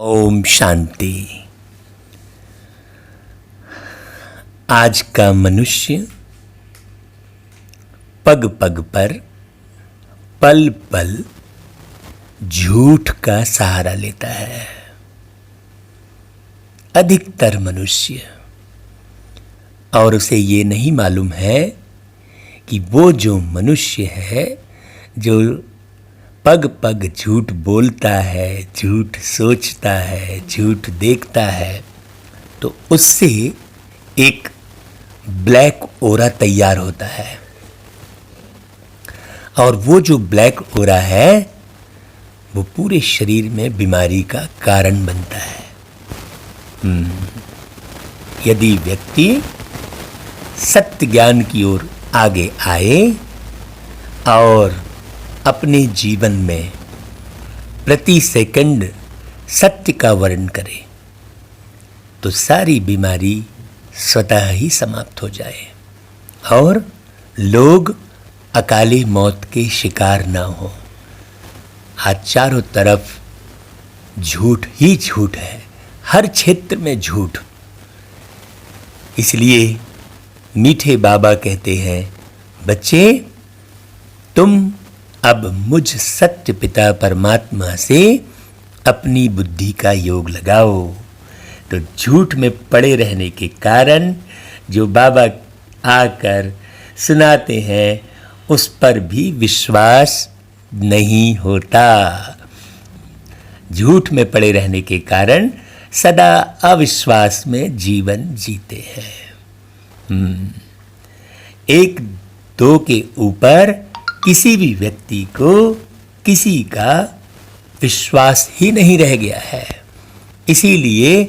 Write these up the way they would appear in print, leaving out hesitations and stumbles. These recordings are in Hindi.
ओम शांति। आज का मनुष्य पग पग पर पल पल झूठ का सहारा लेता है। अधिकतर मनुष्य, और उसे ये नहीं मालूम है कि वो जो मनुष्य है जो पग पग झूठ बोलता है, झूठ सोचता है, झूठ देखता है, तो उससे एक ब्लैक ओरा तैयार होता है। और वो जो ब्लैक ओरा है वो पूरे शरीर में बीमारी का कारण बनता है। यदि व्यक्ति सत्य ज्ञान की ओर आगे आए और अपने जीवन में प्रति सेकंड सत्य का वर्णन करे तो सारी बीमारी स्वतः ही समाप्त हो जाए और लोग अकाली मौत के शिकार ना हो। आज चारों तरफ झूठ ही झूठ है, हर क्षेत्र में झूठ। इसलिए मीठे बाबा कहते हैं, बच्चे तुम अब मुझ सत्य पिता परमात्मा से अपनी बुद्धि का योग लगाओ। तो झूठ में पड़े रहने के कारण जो बाबा आकर सुनाते हैं उस पर भी विश्वास नहीं होता। झूठ में पड़े रहने के कारण सदा अविश्वास में जीवन जीते हैं। एक दो के ऊपर किसी भी व्यक्ति को किसी का विश्वास ही नहीं रह गया है। इसीलिए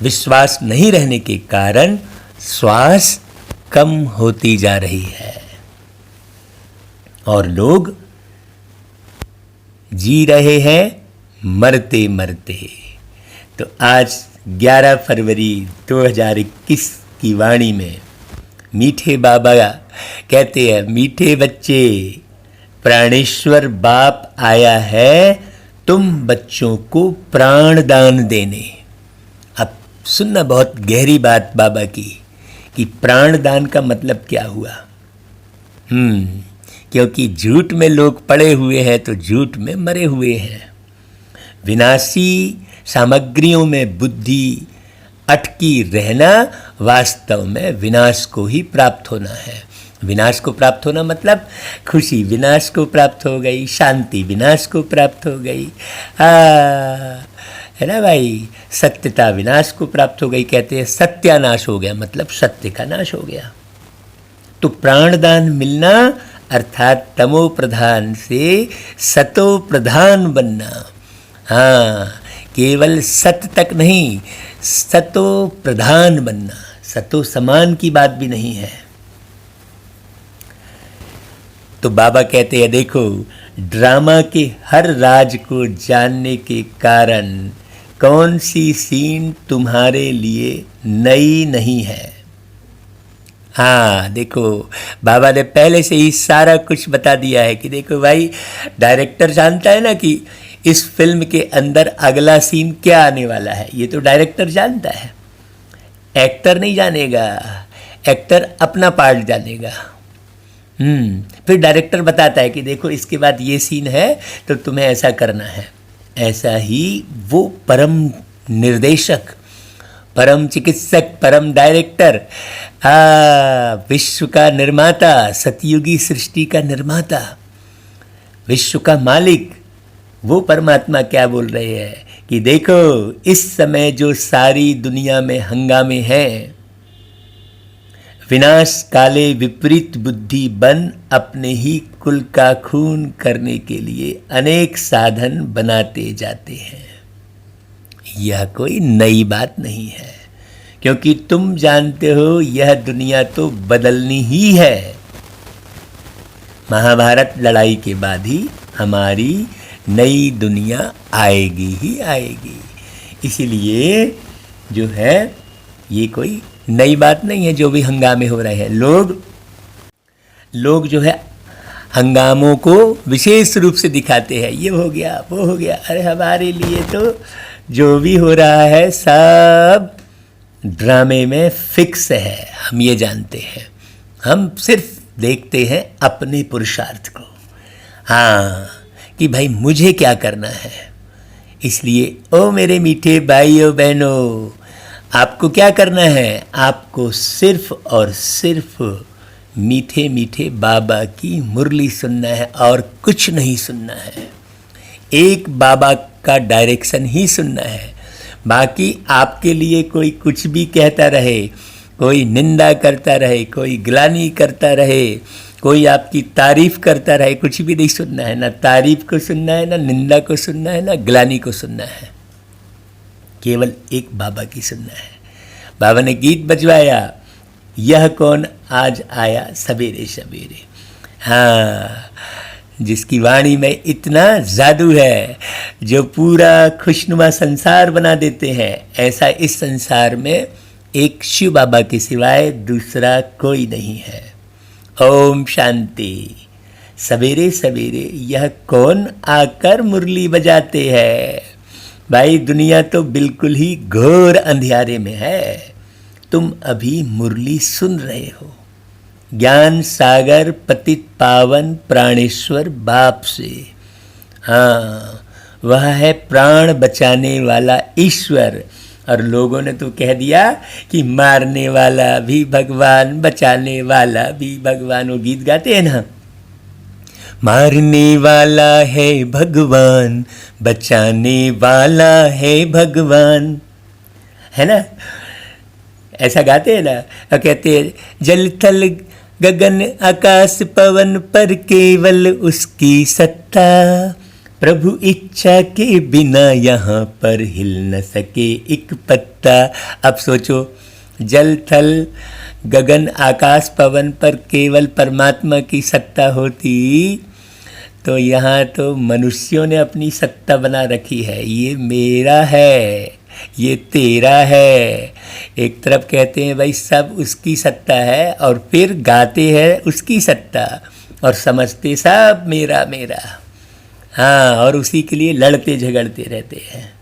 विश्वास नहीं रहने के कारण श्वास कम होती जा रही है और लोग जी रहे हैं मरते मरते। तो आज 11 फरवरी 2021 की वाणी में मीठे बाबा कहते हैं, मीठे बच्चे प्राणेश्वर बाप आया है तुम बच्चों को प्राण दान देने। अब सुनना बहुत गहरी बात बाबा की कि प्राण दान का मतलब क्या हुआ। क्योंकि झूठ में लोग पड़े हुए हैं तो झूठ में मरे हुए हैं। विनाशी सामग्रियों में बुद्धि अटकी रहना वास्तव में विनाश को ही प्राप्त होना है। विनाश को प्राप्त होना मतलब खुशी विनाश को प्राप्त हो गई, शांति विनाश को प्राप्त हो गई, है ना भाई। सत्यता विनाश को प्राप्त हो गई। कहते हैं सत्यानाश हो गया, मतलब सत्य का नाश हो गया। तो प्राणदान मिलना अर्थात तमो प्रधान से सतो प्रधान बनना। केवल सत्य तक नहीं, सतो प्रधान बनना। सतो समान की बात भी नहीं है। तो बाबा कहते हैं, देखो ड्रामा के हर राज को जानने के कारण कौन सी सीन तुम्हारे लिए नई नहीं है। देखो बाबा ने पहले से ही सारा कुछ बता दिया है कि देखो भाई, डायरेक्टर जानता है ना कि इस फिल्म के अंदर अगला सीन क्या आने वाला है। ये तो डायरेक्टर जानता है, एक्टर नहीं जानेगा। एक्टर अपना पार्ट जानेगा। फिर डायरेक्टर बताता है कि देखो इसके बाद ये सीन है तो तुम्हें ऐसा करना है। ऐसा ही वो परम निर्देशक, परम चिकित्सक, परम डायरेक्टर, विश्व का निर्माता, सतयुगी सृष्टि का निर्माता, विश्व का मालिक, वो परमात्मा क्या बोल रहे हैं कि देखो इस समय जो सारी दुनिया में हंगामे हैं, विनाश काले विपरीत बुद्धि बन अपने ही कुल का खून करने के लिए अनेक साधन बनाते जाते हैं। यह कोई नई बात नहीं है, क्योंकि तुम जानते हो यह दुनिया तो बदलनी ही है। महाभारत लड़ाई के बाद ही हमारी नई दुनिया आएगी ही आएगी। इसीलिए जो है ये कोई नई बात नहीं है जो भी हंगामे हो रहे हैं। लोग जो है हंगामों को विशेष रूप से दिखाते हैं, ये हो गया वो हो गया। अरे हमारे लिए तो जो भी हो रहा है सब ड्रामे में फिक्स है, हम ये जानते हैं। हम सिर्फ देखते हैं अपने पुरुषार्थ को, हाँ, कि भाई मुझे क्या करना है। इसलिए ओ मेरे मीठे भाइयों बहनों, आपको क्या करना है? आपको सिर्फ और सिर्फ मीठे मीठे बाबा की मुरली सुनना है और कुछ नहीं सुनना है। एक बाबा का डायरेक्शन ही सुनना है। बाकी आपके लिए कोई कुछ भी कहता रहे, कोई निंदा करता रहे, कोई ग्लानि करता रहे, कोई आपकी तारीफ करता रहे, कुछ भी नहीं सुनना है। ना तारीफ को सुनना है, ना निंदा को सुनना है, ना ग्लानि को सुनना है। केवल एक बाबा की सुनना है। बाबा ने गीत बजवाया, यह कौन आज आया सवेरे सवेरे। हाँ, जिसकी वाणी में इतना जादू है, जो पूरा खुशनुमा संसार बना देते हैं, ऐसा इस संसार में एक शिव बाबा के सिवाय दूसरा कोई नहीं है। ओम शांति। सवेरे सवेरे यह कौन आकर मुरली बजाते हैं? भाई दुनिया तो बिल्कुल ही घोर अंधियारे में है, तुम अभी मुरली सुन रहे हो। ज्ञान सागर पतित पावन प्राणेश्वर बाप से। हाँ, वह है प्राण बचाने वाला ईश्वर। और लोगों ने तो कह दिया कि मारने वाला भी भगवान, बचाने वाला भी भगवान। वो गीत गाते हैं ना, मारने वाला है भगवान, बचाने वाला है भगवान, है ना? ऐसा गाते हैं ना। और कहते हैं जल थल गगन आकाश पवन पर केवल उसकी सत्ता, प्रभु इच्छा के बिना यहाँ पर हिल न सके एक पत्ता। अब सोचो, जल थल गगन आकाश पवन पर केवल परमात्मा की सत्ता होती तो यहाँ तो मनुष्यों ने अपनी सत्ता बना रखी है। ये मेरा है, ये तेरा है। एक तरफ कहते हैं भाई सब उसकी सत्ता है, और फिर गाते हैं उसकी सत्ता, और समझते सब मेरा मेरा। हाँ, और उसी के लिए लड़ते झगड़ते रहते हैं।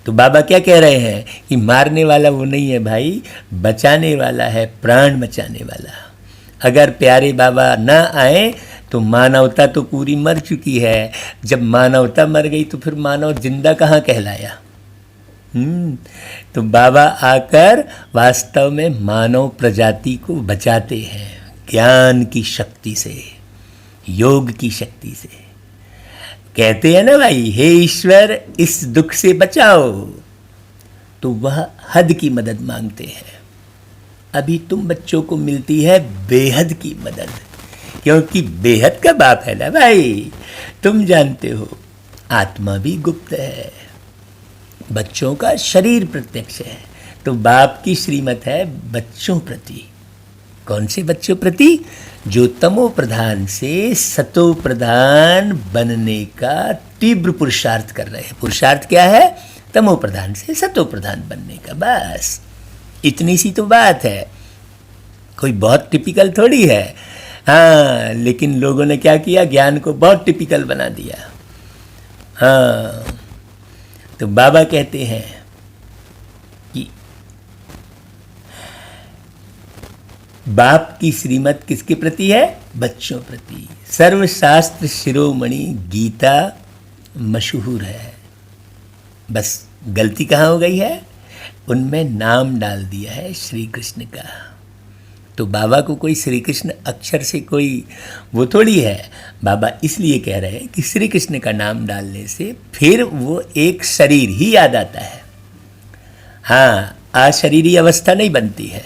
तो बाबा क्या कह रहे हैं कि मारने वाला वो नहीं है भाई, बचाने वाला है, प्राण बचाने वाला। अगर प्यारे बाबा ना आए तो मानवता तो पूरी मर चुकी है। जब मानवता मर गई तो फिर मानव जिंदा कहाँ कहलाया। तो बाबा आकर वास्तव में मानव प्रजाति को बचाते हैं, ज्ञान की शक्ति से, योग की शक्ति से। कहते हैं ना भाई, हे ईश्वर इस दुख से बचाओ, तो वह हद की मदद मांगते हैं। अभी तुम बच्चों को मिलती है बेहद की मदद, क्योंकि बेहद का बाप है ना भाई। तुम जानते हो आत्मा भी गुप्त है, बच्चों का शरीर प्रत्यक्ष है। तो बाप की श्रीमत है बच्चों प्रति। कौन से बच्चों प्रति? जो तमो प्रधान से सतो प्रधान बनने का तीव्र पुरुषार्थ कर रहे हैं। पुरुषार्थ क्या है? तमो प्रधान से सतो प्रधान बनने का। बस इतनी सी तो बात है, कोई बहुत टिपिकल थोड़ी है। हाँ, लेकिन लोगों ने क्या किया, ज्ञान को बहुत टिपिकल बना दिया। हाँ, तो बाबा कहते हैं कि बाप की श्रीमत किसके प्रति है? बच्चों प्रति। सर्वशास्त्र शिरोमणि गीता मशहूर है। बस गलती कहाँ हो गई है? उनमें नाम डाल दिया है श्री कृष्ण का। तो बाबा को कोई श्री कृष्ण अक्षर से कोई वो थोड़ी है। बाबा इसलिए कह रहे हैं कि श्री कृष्ण का नाम डालने से फिर वो एक शरीर ही याद आता है। हाँ, अशरीरी अवस्था नहीं बनती है।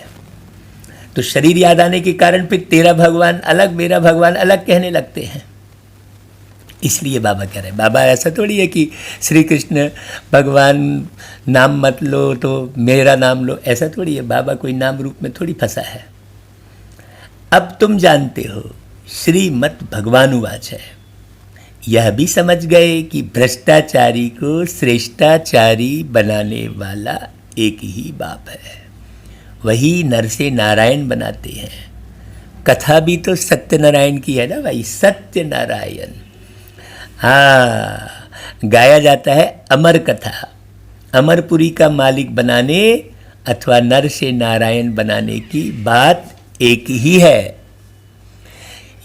तो शरीर याद आने के कारण फिर तेरा भगवान अलग, मेरा भगवान अलग कहने लगते हैं। इसलिए बाबा कह रहे हैं, बाबा ऐसा थोड़ी है कि श्री कृष्ण भगवान नाम मत लो तो मेरा नाम लो, ऐसा थोड़ी है। बाबा कोई नाम रूप में थोड़ी फंसा है। अब तुम जानते हो श्रीमद् भगवानुवाच है। यह भी समझ गए कि भ्रष्टाचारी को श्रेष्ठाचारी बनाने वाला एक ही बाप है, वही नर से नारायण बनाते हैं। कथा भी तो सत्यनारायण की है ना भाई, सत्यनारायण। हाँ, गाया जाता है अमर कथा। अमरपुरी का मालिक बनाने अथवा नर से नारायण बनाने की बात एक ही है।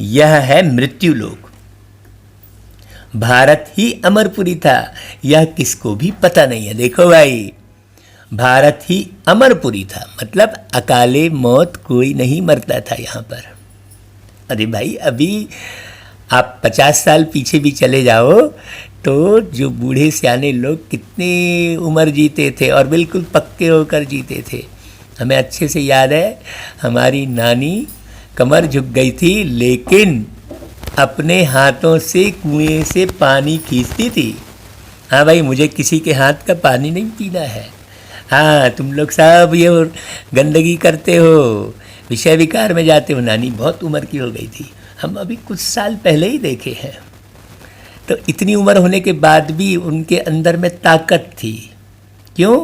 यह है मृत्युलोक। भारत ही अमरपुरी था, यह किसको भी पता नहीं है। देखो भाई, भारत ही अमरपुरी था, मतलब अकाले मौत कोई नहीं मरता था यहाँ पर। अरे भाई, अभी आप 50 साल पीछे भी चले जाओ तो जो बूढ़े सियाने लोग कितनी उम्र जीते थे और बिल्कुल पक्के होकर जीते थे। हमें अच्छे से याद है, हमारी नानी कमर झुक गई थी लेकिन अपने हाथों से कुएं से पानी खींचती थी। हाँ भाई, मुझे किसी के हाथ का पानी नहीं पीना है। हाँ, तुम लोग सब ये गंदगी करते हो, विषय विकार में जाते हो। नानी बहुत उम्र की हो गई थी, हम अभी कुछ साल पहले ही देखे हैं। तो इतनी उम्र होने के बाद भी उनके अंदर में ताकत थी। क्यों?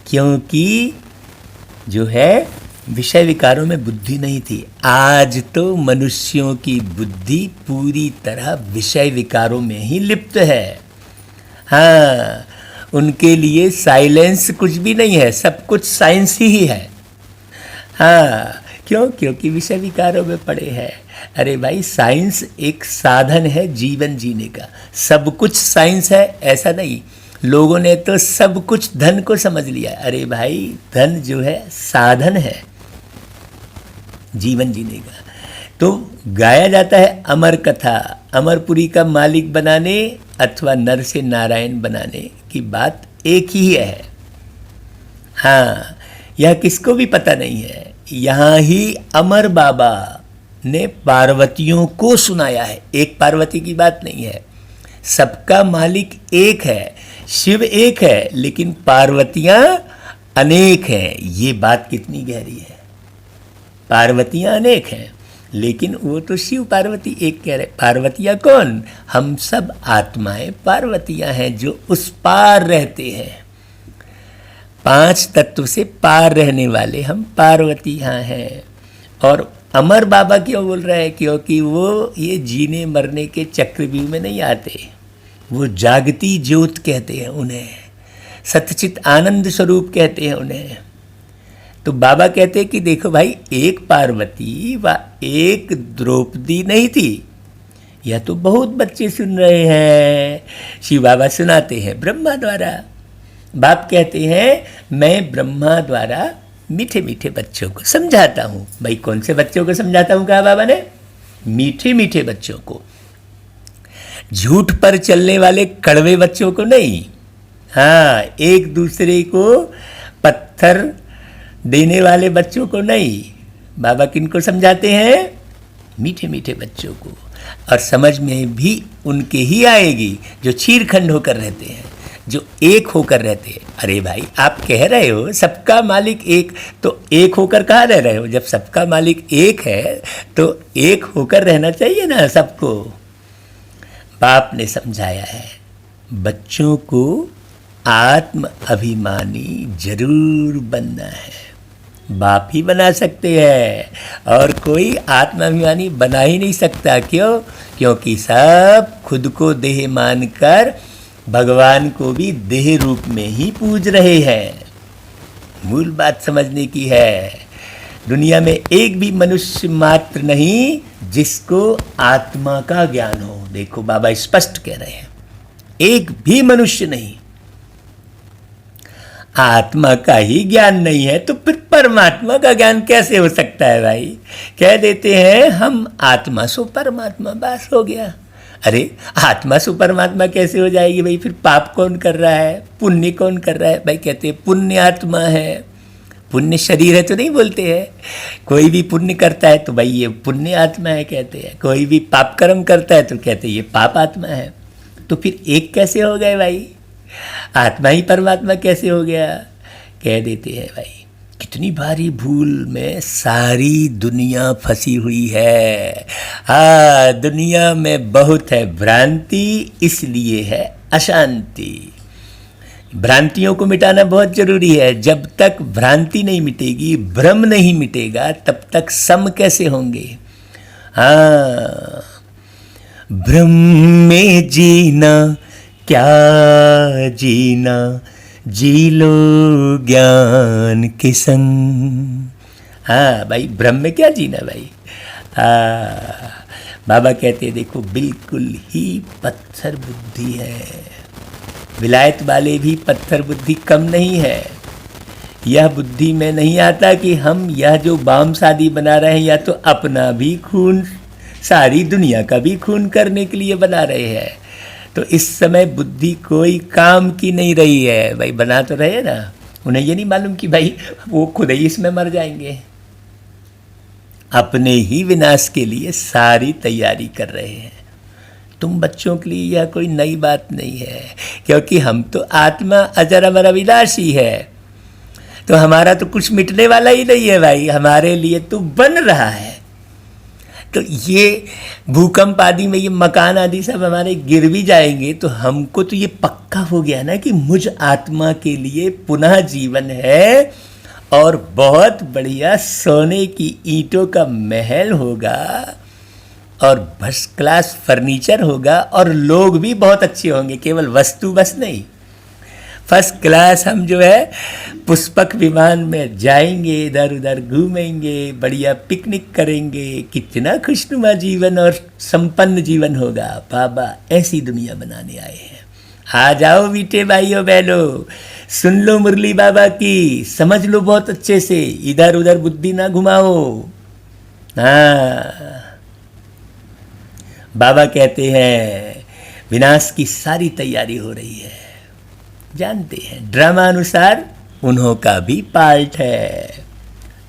क्योंकि जो है विषय विकारों में बुद्धि नहीं थी। आज तो मनुष्यों की बुद्धि पूरी तरह विषय विकारों में ही लिप्त है। हाँ, उनके लिए साइलेंस कुछ भी नहीं है, सब कुछ साइंस ही है। हाँ, क्यों? क्योंकि विषय विकारों में पड़े हैं। अरे भाई, साइंस एक साधन है जीवन जीने का। सब कुछ साइंस है ऐसा नहीं। लोगों ने तो सब कुछ धन को समझ लिया। अरे भाई, धन जो है साधन है जीवन जीने का। तो गाया जाता है अमर कथा। अमरपुरी का मालिक बनाने अथवा नर से नारायण बनाने की बात एक ही है। हाँ, यह किसको भी पता नहीं है। यहाँ ही अमर बाबा ने पार्वतियों को सुनाया है। एक पार्वती की बात नहीं है, सबका मालिक एक है, शिव एक है, लेकिन पार्वतियाँ अनेक हैं। ये बात कितनी गहरी है। पार्वतियाँ अनेक हैं, लेकिन वो तो शिव पार्वती एक कह रहे। पार्वतियाँ कौन? हम सब आत्माएं पार्वतियाँ हैं जो उस पार रहते हैं। 5 तत्व से पार रहने वाले हम पार्वतियाँ हैं। और अमर बाबा क्यों बोल रहे हैं? क्योंकि वो ये जीने मरने के चक्रव्यूह में नहीं आते। वो जागती ज्योत कहते हैं उन्हें, सतचित आनंद स्वरूप कहते हैं उन्हें। तो बाबा कहते हैं कि देखो भाई, एक पार्वती व एक द्रौपदी नहीं थी। यह तो बहुत बच्चे सुन रहे हैं। शिव बाबा सुनाते हैं ब्रह्मा द्वारा। बाप कहते हैं मैं ब्रह्मा द्वारा मीठे मीठे बच्चों को समझाता हूँ। भाई, कौन से बच्चों को समझाता हूँ कहा बाबा ने? मीठे मीठे बच्चों को, झूठ पर चलने वाले कड़वे बच्चों को नहीं। हाँ, एक दूसरे को पत्थर देने वाले बच्चों को नहीं। बाबा किनको समझाते हैं? मीठे मीठे बच्चों को। और समझ में भी उनके ही आएगी जो चीरखंड होकर रहते हैं, जो एक होकर रहते हैं। अरे भाई, आप कह रहे हो सबका मालिक एक, तो एक होकर कहाँ रह रहे हो? जब सबका मालिक एक है तो एक होकर रहना चाहिए ना सबको। बाप ने समझाया है बच्चों को आत्म अभिमानी जरूर बनना है। बाप ही बना सकते हैं और कोई आत्माभिमानी बना ही नहीं सकता। क्यों? क्योंकि सब खुद को देह मानकर भगवान को भी देह रूप में ही पूज रहे हैं। मूल बात समझने की है। दुनिया में एक भी मनुष्य मात्र नहीं जिसको आत्मा का ज्ञान हो। देखो, बाबा स्पष्ट कह रहे हैं, एक भी मनुष्य नहीं। आत्मा का ही ज्ञान नहीं है तो फिर परमात्मा का ज्ञान कैसे हो सकता है भाई? कह देते हैं हम आत्मा सो परमात्मा, बस हो गया। अरे, आत्मा सो परमात्मा कैसे हो जाएगी भाई? फिर पाप कौन कर रहा है, पुण्य कौन कर रहा है? भाई कहते हैं पुण्य आत्मा है, पुण्य शरीर है तो नहीं बोलते हैं। कोई भी पुण्य करता है तो भाई ये पुण्य आत्मा है कहते हैं। कोई भी पाप कर्म करता है तो कहते हैं ये पाप आत्मा है। तो फिर एक कैसे हो गए भाई? आत्मा ही परमात्मा कैसे हो गया? कह देते हैं भाई, कितनी भारी भूल में सारी दुनिया फंसी हुई है। हाँ, दुनिया में बहुत है भ्रांति, इसलिए है अशांति। भ्रांतियों को मिटाना बहुत जरूरी है। जब तक भ्रांति नहीं मिटेगी, भ्रम नहीं मिटेगा, तब तक सम कैसे होंगे? हाँ, भ्रम में जीना क्या जीना जी लो ज्ञान के संग। हाँ भाई, भ्रम में क्या जीना भाई। हाँ, बाबा कहते हैं देखो बिल्कुल ही पत्थर बुद्धि है, विलायत वाले भी पत्थर बुद्धि कम नहीं है। यह बुद्धि में नहीं आता कि हम यह जो बाम शादी बना रहे हैं या तो अपना भी खून, सारी दुनिया का भी खून करने के लिए बना रहे हैं। तो इस समय बुद्धि कोई काम की नहीं रही है भाई। बना तो रहे ना, उन्हें ये नहीं मालूम कि भाई वो खुद ही इसमें मर जाएंगे। अपने ही विनाश के लिए सारी तैयारी कर रहे हैं। तुम बच्चों के लिए यह कोई नई बात नहीं है, क्योंकि हम तो आत्मा अजर अमर अविनाशी है। तो हमारा तो कुछ मिटने वाला ही नहीं है भाई, हमारे लिए तो बन रहा है। तो ये भूकंप आदि में ये मकान आदि सब हमारे गिर भी जाएंगे, तो हमको तो ये पक्का हो गया ना कि मुझ आत्मा के लिए पुनः जीवन है, और बहुत बढ़िया सोने की ईंटों का महल होगा, और फर्स्ट क्लास फर्नीचर होगा, और लोग भी बहुत अच्छे होंगे, केवल वस्तु बस नहीं। फर्स्ट क्लास हम जो है पुष्पक विमान में जाएंगे, इधर उधर घूमेंगे, बढ़िया पिकनिक करेंगे, कितना खुशनुमा जीवन और संपन्न जीवन होगा। बाबा ऐसी दुनिया बनाने आए हैं। आ जाओ बेटे भाइयों बहनों, सुन लो मुरली बाबा की, समझ लो बहुत अच्छे से, इधर उधर बुद्धि ना घुमाओ। हाँ, बाबा कहते हैं विनाश की सारी तैयारी हो रही है। जानते हैं ड्रामा अनुसार उन्हों का भी पार्ट है।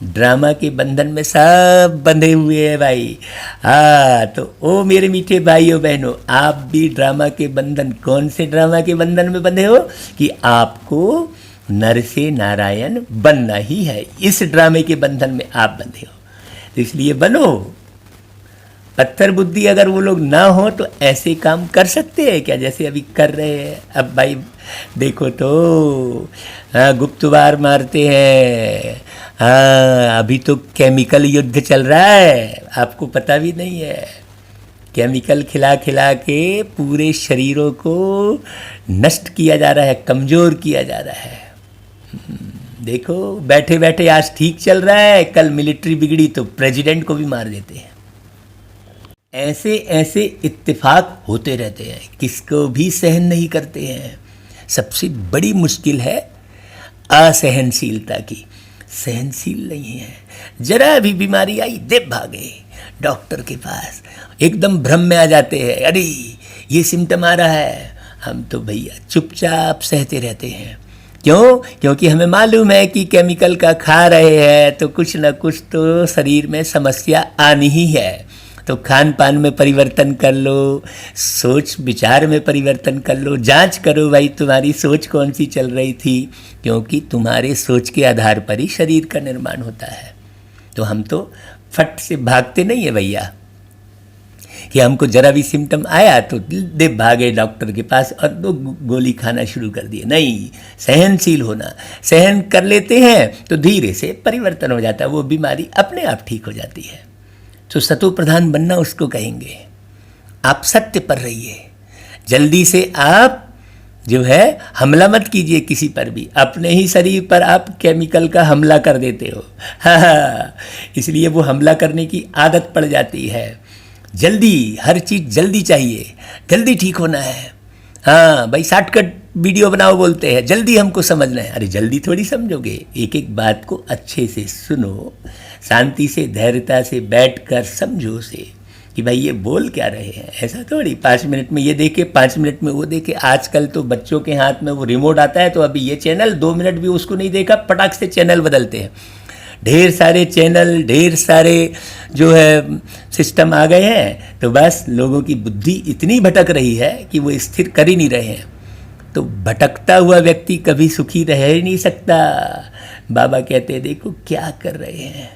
ड्रामा के बंधन में सब बंधे हुए हैं भाई। हाँ, तो ओ मेरे मीठे भाइयों बहनों, आप भी ड्रामा के बंधन, कौन से ड्रामा के बंधन में बंधे हो कि आपको नर से नारायण बनना ही है। इस ड्रामे के बंधन में आप बंधे हो, तो इसलिए बनो। पत्थर बुद्धि अगर वो लोग ना हो तो ऐसे काम कर सकते हैं क्या जैसे अभी कर रहे हैं। अब भाई देखो तो गुप्तवार मारते हैं। हाँ, अभी तो केमिकल युद्ध चल रहा है, आपको पता भी नहीं है। केमिकल खिला खिला के पूरे शरीरों को नष्ट किया जा रहा है, कमज़ोर किया जा रहा है। देखो बैठे बैठे आज ठीक चल रहा है, कल मिलिट्री बिगड़ी तो प्रेसिडेंट को भी मार देते हैं। ऐसे ऐसे इत्तेफाक होते रहते हैं, किसको भी सहन नहीं करते हैं। सबसे बड़ी मुश्किल है असहनशीलता की। सहनशील नहीं है, जरा भी बीमारी आई दे भागे डॉक्टर के पास, एकदम भ्रम में आ जाते हैं, अरे ये सिम्टम आ रहा है। हम तो भैया चुपचाप सहते रहते हैं। क्यों? क्योंकि हमें मालूम है कि केमिकल का खा रहे हैं तो कुछ ना कुछ तो शरीर में समस्या आनी ही है। तो खान पान में परिवर्तन कर लो, सोच विचार में परिवर्तन कर लो, जांच करो भाई तुम्हारी सोच कौन सी चल रही थी, क्योंकि तुम्हारे सोच के आधार पर ही शरीर का निर्माण होता है। तो हम तो फट से भागते नहीं है भैया कि हमको जरा भी सिम्टम आया तो दे भागे डॉक्टर के पास और दो गोली खाना शुरू कर दिए। नहीं, सहनशील होना। सहन कर लेते हैं तो धीरे से परिवर्तन हो जाता है, वो बीमारी अपने आप ठीक हो जाती है। तो सतो प्रधान बनना उसको कहेंगे। आप सत्य पर रहिए, जल्दी से आप जो है हमला मत कीजिए किसी पर भी। अपने ही शरीर पर आप केमिकल का हमला कर देते हो। हाँ, इसलिए वो हमला करने की आदत पड़ जाती है। जल्दी, हर चीज़ जल्दी चाहिए, जल्दी ठीक होना है। हाँ भाई, शॉर्टकट वीडियो बनाओ बोलते हैं, जल्दी हमको समझना है। अरे जल्दी थोड़ी समझोगे, एक एक बात को अच्छे से सुनो, शांति से धैर्यता से बैठकर समझो से कि भाई ये बोल क्या रहे हैं। ऐसा थोड़ी 5 मिनट में ये देखे, 5 मिनट में वो देखे। आजकल तो बच्चों के हाथ में वो रिमोट आता है, तो अभी ये चैनल 2 मिनट भी उसको नहीं देखा, पटाख से चैनल बदलते हैं। ढेर सारे चैनल, ढेर सारे जो है सिस्टम आ गए हैं, तो बस लोगों की बुद्धि इतनी भटक रही है कि वो स्थिर कर ही नहीं रहे हैं। तो भटकता हुआ व्यक्ति कभी सुखी रह ही नहीं सकता। बाबा कहते हैं देखो क्या कर रहे हैं।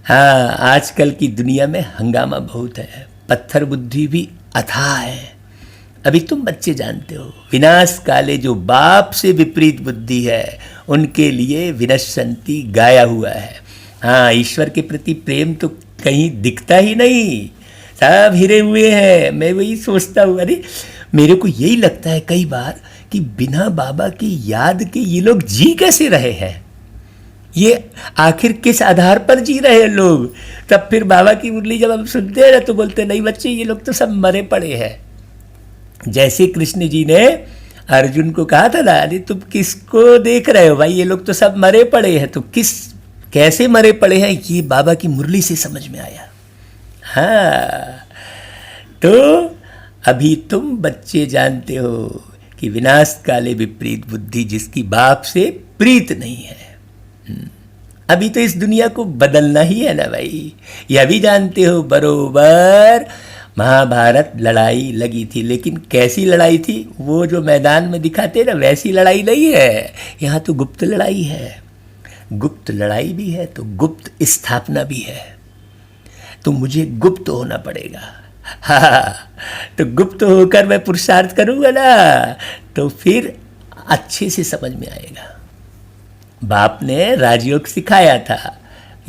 हाँ, आजकल की दुनिया में हंगामा बहुत है, पत्थर बुद्धि भी अथाह है। अभी तुम बच्चे जानते हो, विनाश काले जो बाप से विपरीत बुद्धि है उनके लिए विनश्यन्ति गाया हुआ है। हाँ, ईश्वर के प्रति प्रेम तो कहीं दिखता ही नहीं, सब हिरे हुए हैं। मैं वही सोचता हूँ, अरे मेरे को यही लगता है कई बार कि बिना बाबा की याद के ये लोग जी कैसे रहे हैं, ये आखिर किस आधार पर जी रहे हैं लोग। तब फिर बाबा की मुरली जब हम सुनते हैं ना तो बोलते नहीं बच्चे, ये लोग तो सब मरे पड़े हैं। जैसे कृष्ण जी ने अर्जुन को कहा था ना, अरे तुम किसको देख रहे हो भाई, ये लोग तो सब मरे पड़े हैं। तो कैसे मरे पड़े हैं, ये बाबा की मुरली से समझ में आया। हाँ, तो अभी तुम बच्चे जानते हो कि विनाश काले विपरीत बुद्धि, जिसकी बाप से प्रीत नहीं है। अभी तो इस दुनिया को बदलना ही है ना भाई। यह भी जानते हो बरोबर महाभारत लड़ाई लगी थी, लेकिन कैसी लड़ाई थी, वो जो मैदान में दिखाते ना वैसी लड़ाई नहीं है। यहाँ तो गुप्त लड़ाई है, गुप्त लड़ाई भी है तो गुप्त स्थापना भी है। तो मुझे गुप्त होना पड़ेगा। हाँ, तो गुप्त होकर मैं पुरुषार्थ करूँगा ना तो फिर अच्छे से समझ में आएगा। बाप ने राजयोग सिखाया था,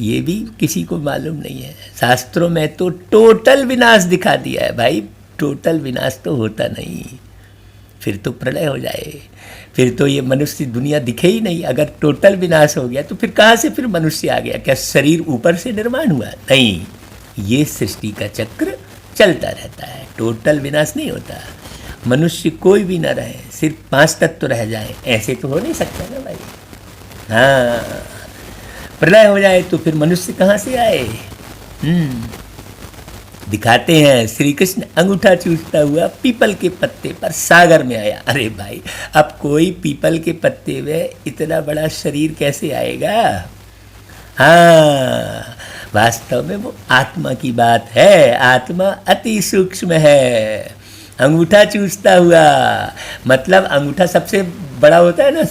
ये भी किसी को मालूम नहीं है। शास्त्रों में तो टोटल विनाश दिखा दिया है भाई। टोटल विनाश तो होता नहीं, फिर तो प्रलय हो जाए, फिर तो ये मनुष्य दुनिया दिखे ही नहीं। अगर टोटल विनाश हो गया तो फिर कहाँ से फिर मनुष्य आ गया? क्या शरीर ऊपर से निर्माण हुआ? नहीं, ये सृष्टि का चक्र चलता रहता है, टोटल विनाश नहीं होता। मनुष्य कोई भी ना रहे, सिर्फ 5 तत्व रह जाए, ऐसे तो हो नहीं सकता ना भाई। हाँ, प्रलय हो जाए तो फिर मनुष्य कहाँ से आए? दिखाते हैं श्री कृष्ण अंगूठा चूसता हुआ पीपल के पत्ते पर सागर में आया। अरे भाई, अब कोई पीपल के पत्ते में इतना बड़ा शरीर कैसे आएगा? हाँ, वास्तव में वो आत्मा की बात है। आत्मा अति सूक्ष्म है। अंगूठा चूसता हुआ मतलब अंगूठा सबसे बड़ा होता है ना,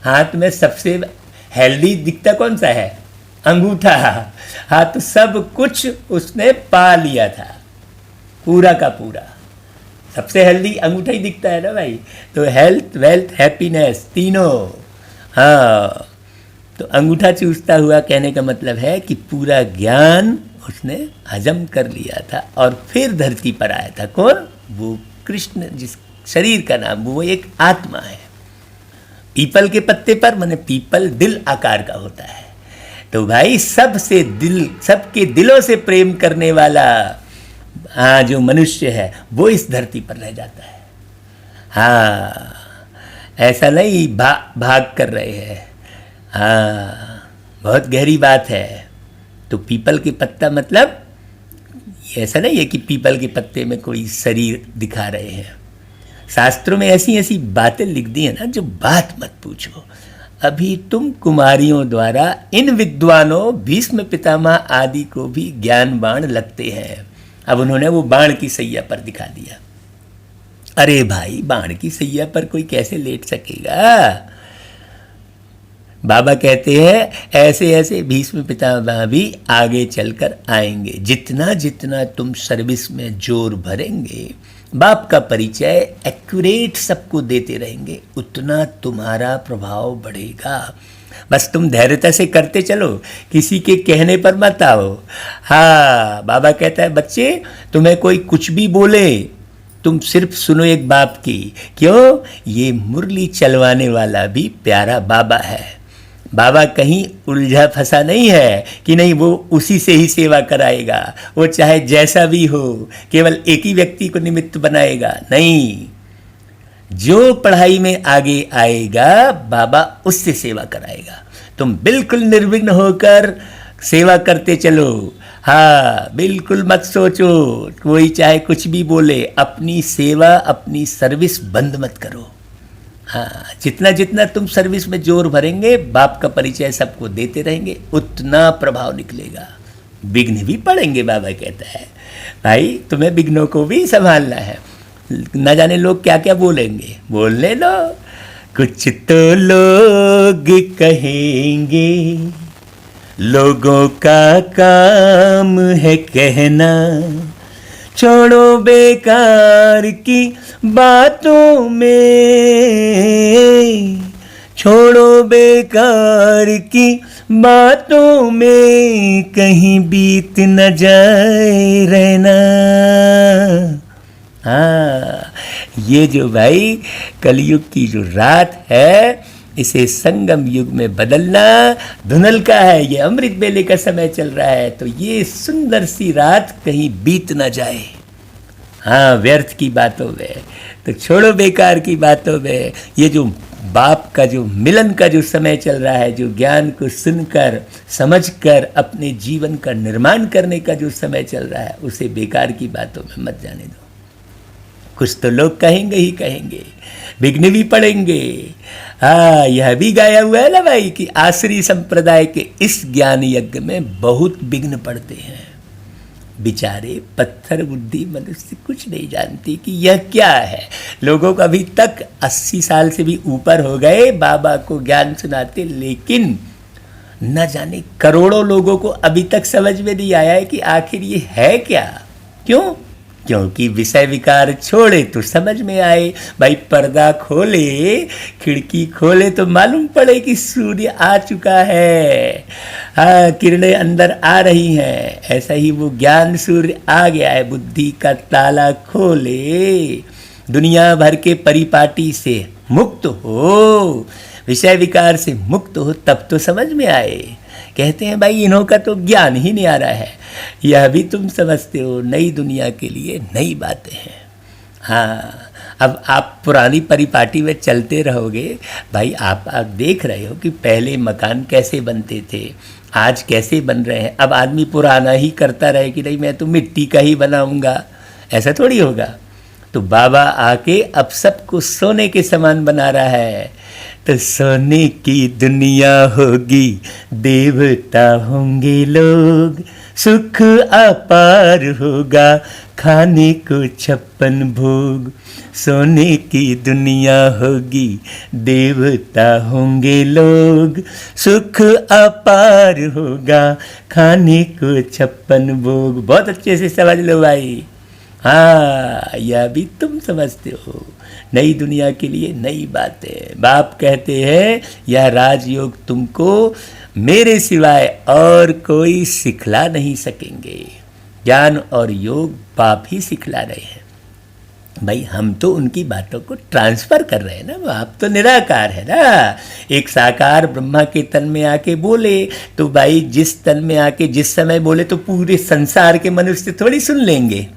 हाथ में सबसे हेल्दी दिखता कौन सा है? अंगूठा। हाँ, तो सब कुछ उसने पा लिया था, पूरा का पूरा। सबसे हेल्दी अंगूठा ही दिखता है ना भाई। तो हेल्थ, वेल्थ, हैप्पीनेस तीनों। हाँ, तो अंगूठा चूसता हुआ कहने का मतलब है कि पूरा ज्ञान उसने हजम कर लिया था और फिर धरती पर आया था। कौन? वो कृष्ण, जिस शरीर का नाम वो एक आत्मा है। पीपल के पत्ते पर, माने पीपल दिल आकार का होता है। तो भाई सबसे दिल, सबके दिलों से प्रेम करने वाला हाँ जो मनुष्य है वो इस धरती पर रह जाता है। हाँ, ऐसा नहीं भाग कर रहे हैं। हाँ, बहुत गहरी बात है। तो पीपल के पत्ता मतलब ऐसा नहीं है कि पीपल के पत्ते में कोई शरीर दिखा रहे हैं। शास्त्रों में ऐसी ऐसी बातें लिख दी है ना, जो बात मत पूछो। अभी तुम कुमारियों द्वारा इन विद्वानों भीष्म पितामह आदि को भी ज्ञान बाण लगते हैं। अब उन्होंने वो बाण की सैया पर दिखा दिया। अरे भाई, बाण की सैया पर कोई कैसे लेट सकेगा? बाबा कहते हैं ऐसे ऐसे भीष्म पितामह भी आगे चलकर आएंगे। जितना जितना तुम सर्विस में जोर भरेंगे, बाप का परिचय एक्यूरेट सबको देते रहेंगे, उतना तुम्हारा प्रभाव बढ़ेगा। बस तुम धैर्यता से करते चलो, किसी के कहने पर मत आओ। हाँ, बाबा कहता है बच्चे, तुम्हें कोई कुछ भी बोले तुम सिर्फ सुनो एक बाप की। क्यों? ये मुरली चलवाने वाला भी प्यारा बाबा है। बाबा कहीं उलझा फंसा नहीं है कि नहीं वो उसी से ही सेवा कराएगा, वो चाहे जैसा भी हो, केवल एक ही व्यक्ति को निमित्त बनाएगा। नहीं, जो पढ़ाई में आगे आएगा बाबा उससे सेवा कराएगा। तुम बिल्कुल निर्विघ्न होकर सेवा करते चलो। हाँ, बिल्कुल मत सोचो कोई चाहे कुछ भी बोले, अपनी सेवा अपनी सर्विस बंद मत करो। हाँ, जितना जितना तुम सर्विस में जोर भरेंगे, बाप का परिचय सबको देते रहेंगे, उतना प्रभाव निकलेगा। विघ्न भी पड़ेंगे, बाबा कहता है भाई तुम्हें विघ्नों को भी संभालना है। न जाने लोग क्या क्या बोलेंगे, बोलने दो। कुछ तो लोग कहेंगे, लोगों का काम है कहना, छोड़ो बेकार की बातों में, छोड़ो बेकार की बातों में कहीं बीत न जाए रहना। हाँ, ये जो भाई कलयुग की जो रात है, इसे संगम युग में बदलना धुनल का है। ये अमृत बेले का समय चल रहा है, तो ये सुंदर सी रात कहीं बीत ना जाए। हाँ, व्यर्थ की बातों में तो छोड़ो, बेकार की बातों में। ये जो बाप का जो मिलन का जो समय चल रहा है, जो ज्ञान को सुनकर समझकर अपने जीवन का निर्माण करने का जो समय चल रहा है, उसे बेकार की बातों में मत जाने दो। कुछ तो लोग कहेंगे ही कहेंगे, विघ्न भी पड़ेंगे। हाँ, यह भी गाया हुआ है ना भाई कि आसरी संप्रदाय के इस ज्ञान यज्ञ में बहुत विघ्न पड़ते हैं। बेचारे पत्थर बुद्धि मनुष्य कुछ नहीं जानती कि यह क्या है। लोगों को अभी तक 80 साल से भी ऊपर हो गए बाबा को ज्ञान सुनाते, लेकिन न जाने करोड़ों लोगों को अभी तक समझ में नहीं आया है कि आखिर ये है क्या। क्यों? क्योंकि विषय विकार छोड़े तो समझ में आए। भाई पर्दा खोले, खिड़की खोले तो मालूम पड़े कि सूर्य आ चुका है। हाँ, किरणें अंदर आ रही हैं। ऐसा ही वो ज्ञान सूर्य आ गया है। बुद्धि का ताला खोले, दुनिया भर के परिपाटी से मुक्त हो, विषय विकार से मुक्त हो, तब तो समझ में आए। कहते हैं भाई इन्हों का तो ज्ञान ही नहीं आ रहा है। यह भी तुम समझते हो, नई दुनिया के लिए नई बातें हैं। हाँ, अब आप पुरानी परिपाटी में चलते रहोगे भाई। आप देख रहे हो कि पहले मकान कैसे बनते थे, आज कैसे बन रहे हैं। अब आदमी पुराना ही करता रहे कि नहीं मैं तो मिट्टी का ही बनाऊंगा, ऐसा थोड़ी होगा। तो बाबा आके अब सबको सोने के समान बना रहा है। तो सोने की दुनिया होगी, देवता होंगे लोग, सुख अपार होगा, खाने को 56 भोग। सोने की दुनिया होगी, देवता होंगे लोग, सुख अपार होगा, खाने को 56 भोग। बहुत अच्छे से समझ लो भाई। हाँ, यह भी तुम समझते हो। नई दुनिया के लिए नई बातें। बाप कहते हैं यह राजयोग तुमको मेरे सिवाय और कोई सिखला नहीं सकेंगे। ज्ञान और योग बाप ही सिखला रहे हैं। भाई हम तो उनकी बातों को ट्रांसफर कर रहे हैं ना। बाप तो निराकार है ना। एक साकार ब्रह्मा के तन में आके बोले तो भाई जिस तन में आके जिस समय बोले तो पूरे संसार के मनुष्य थोड़ी सुन लेंगे।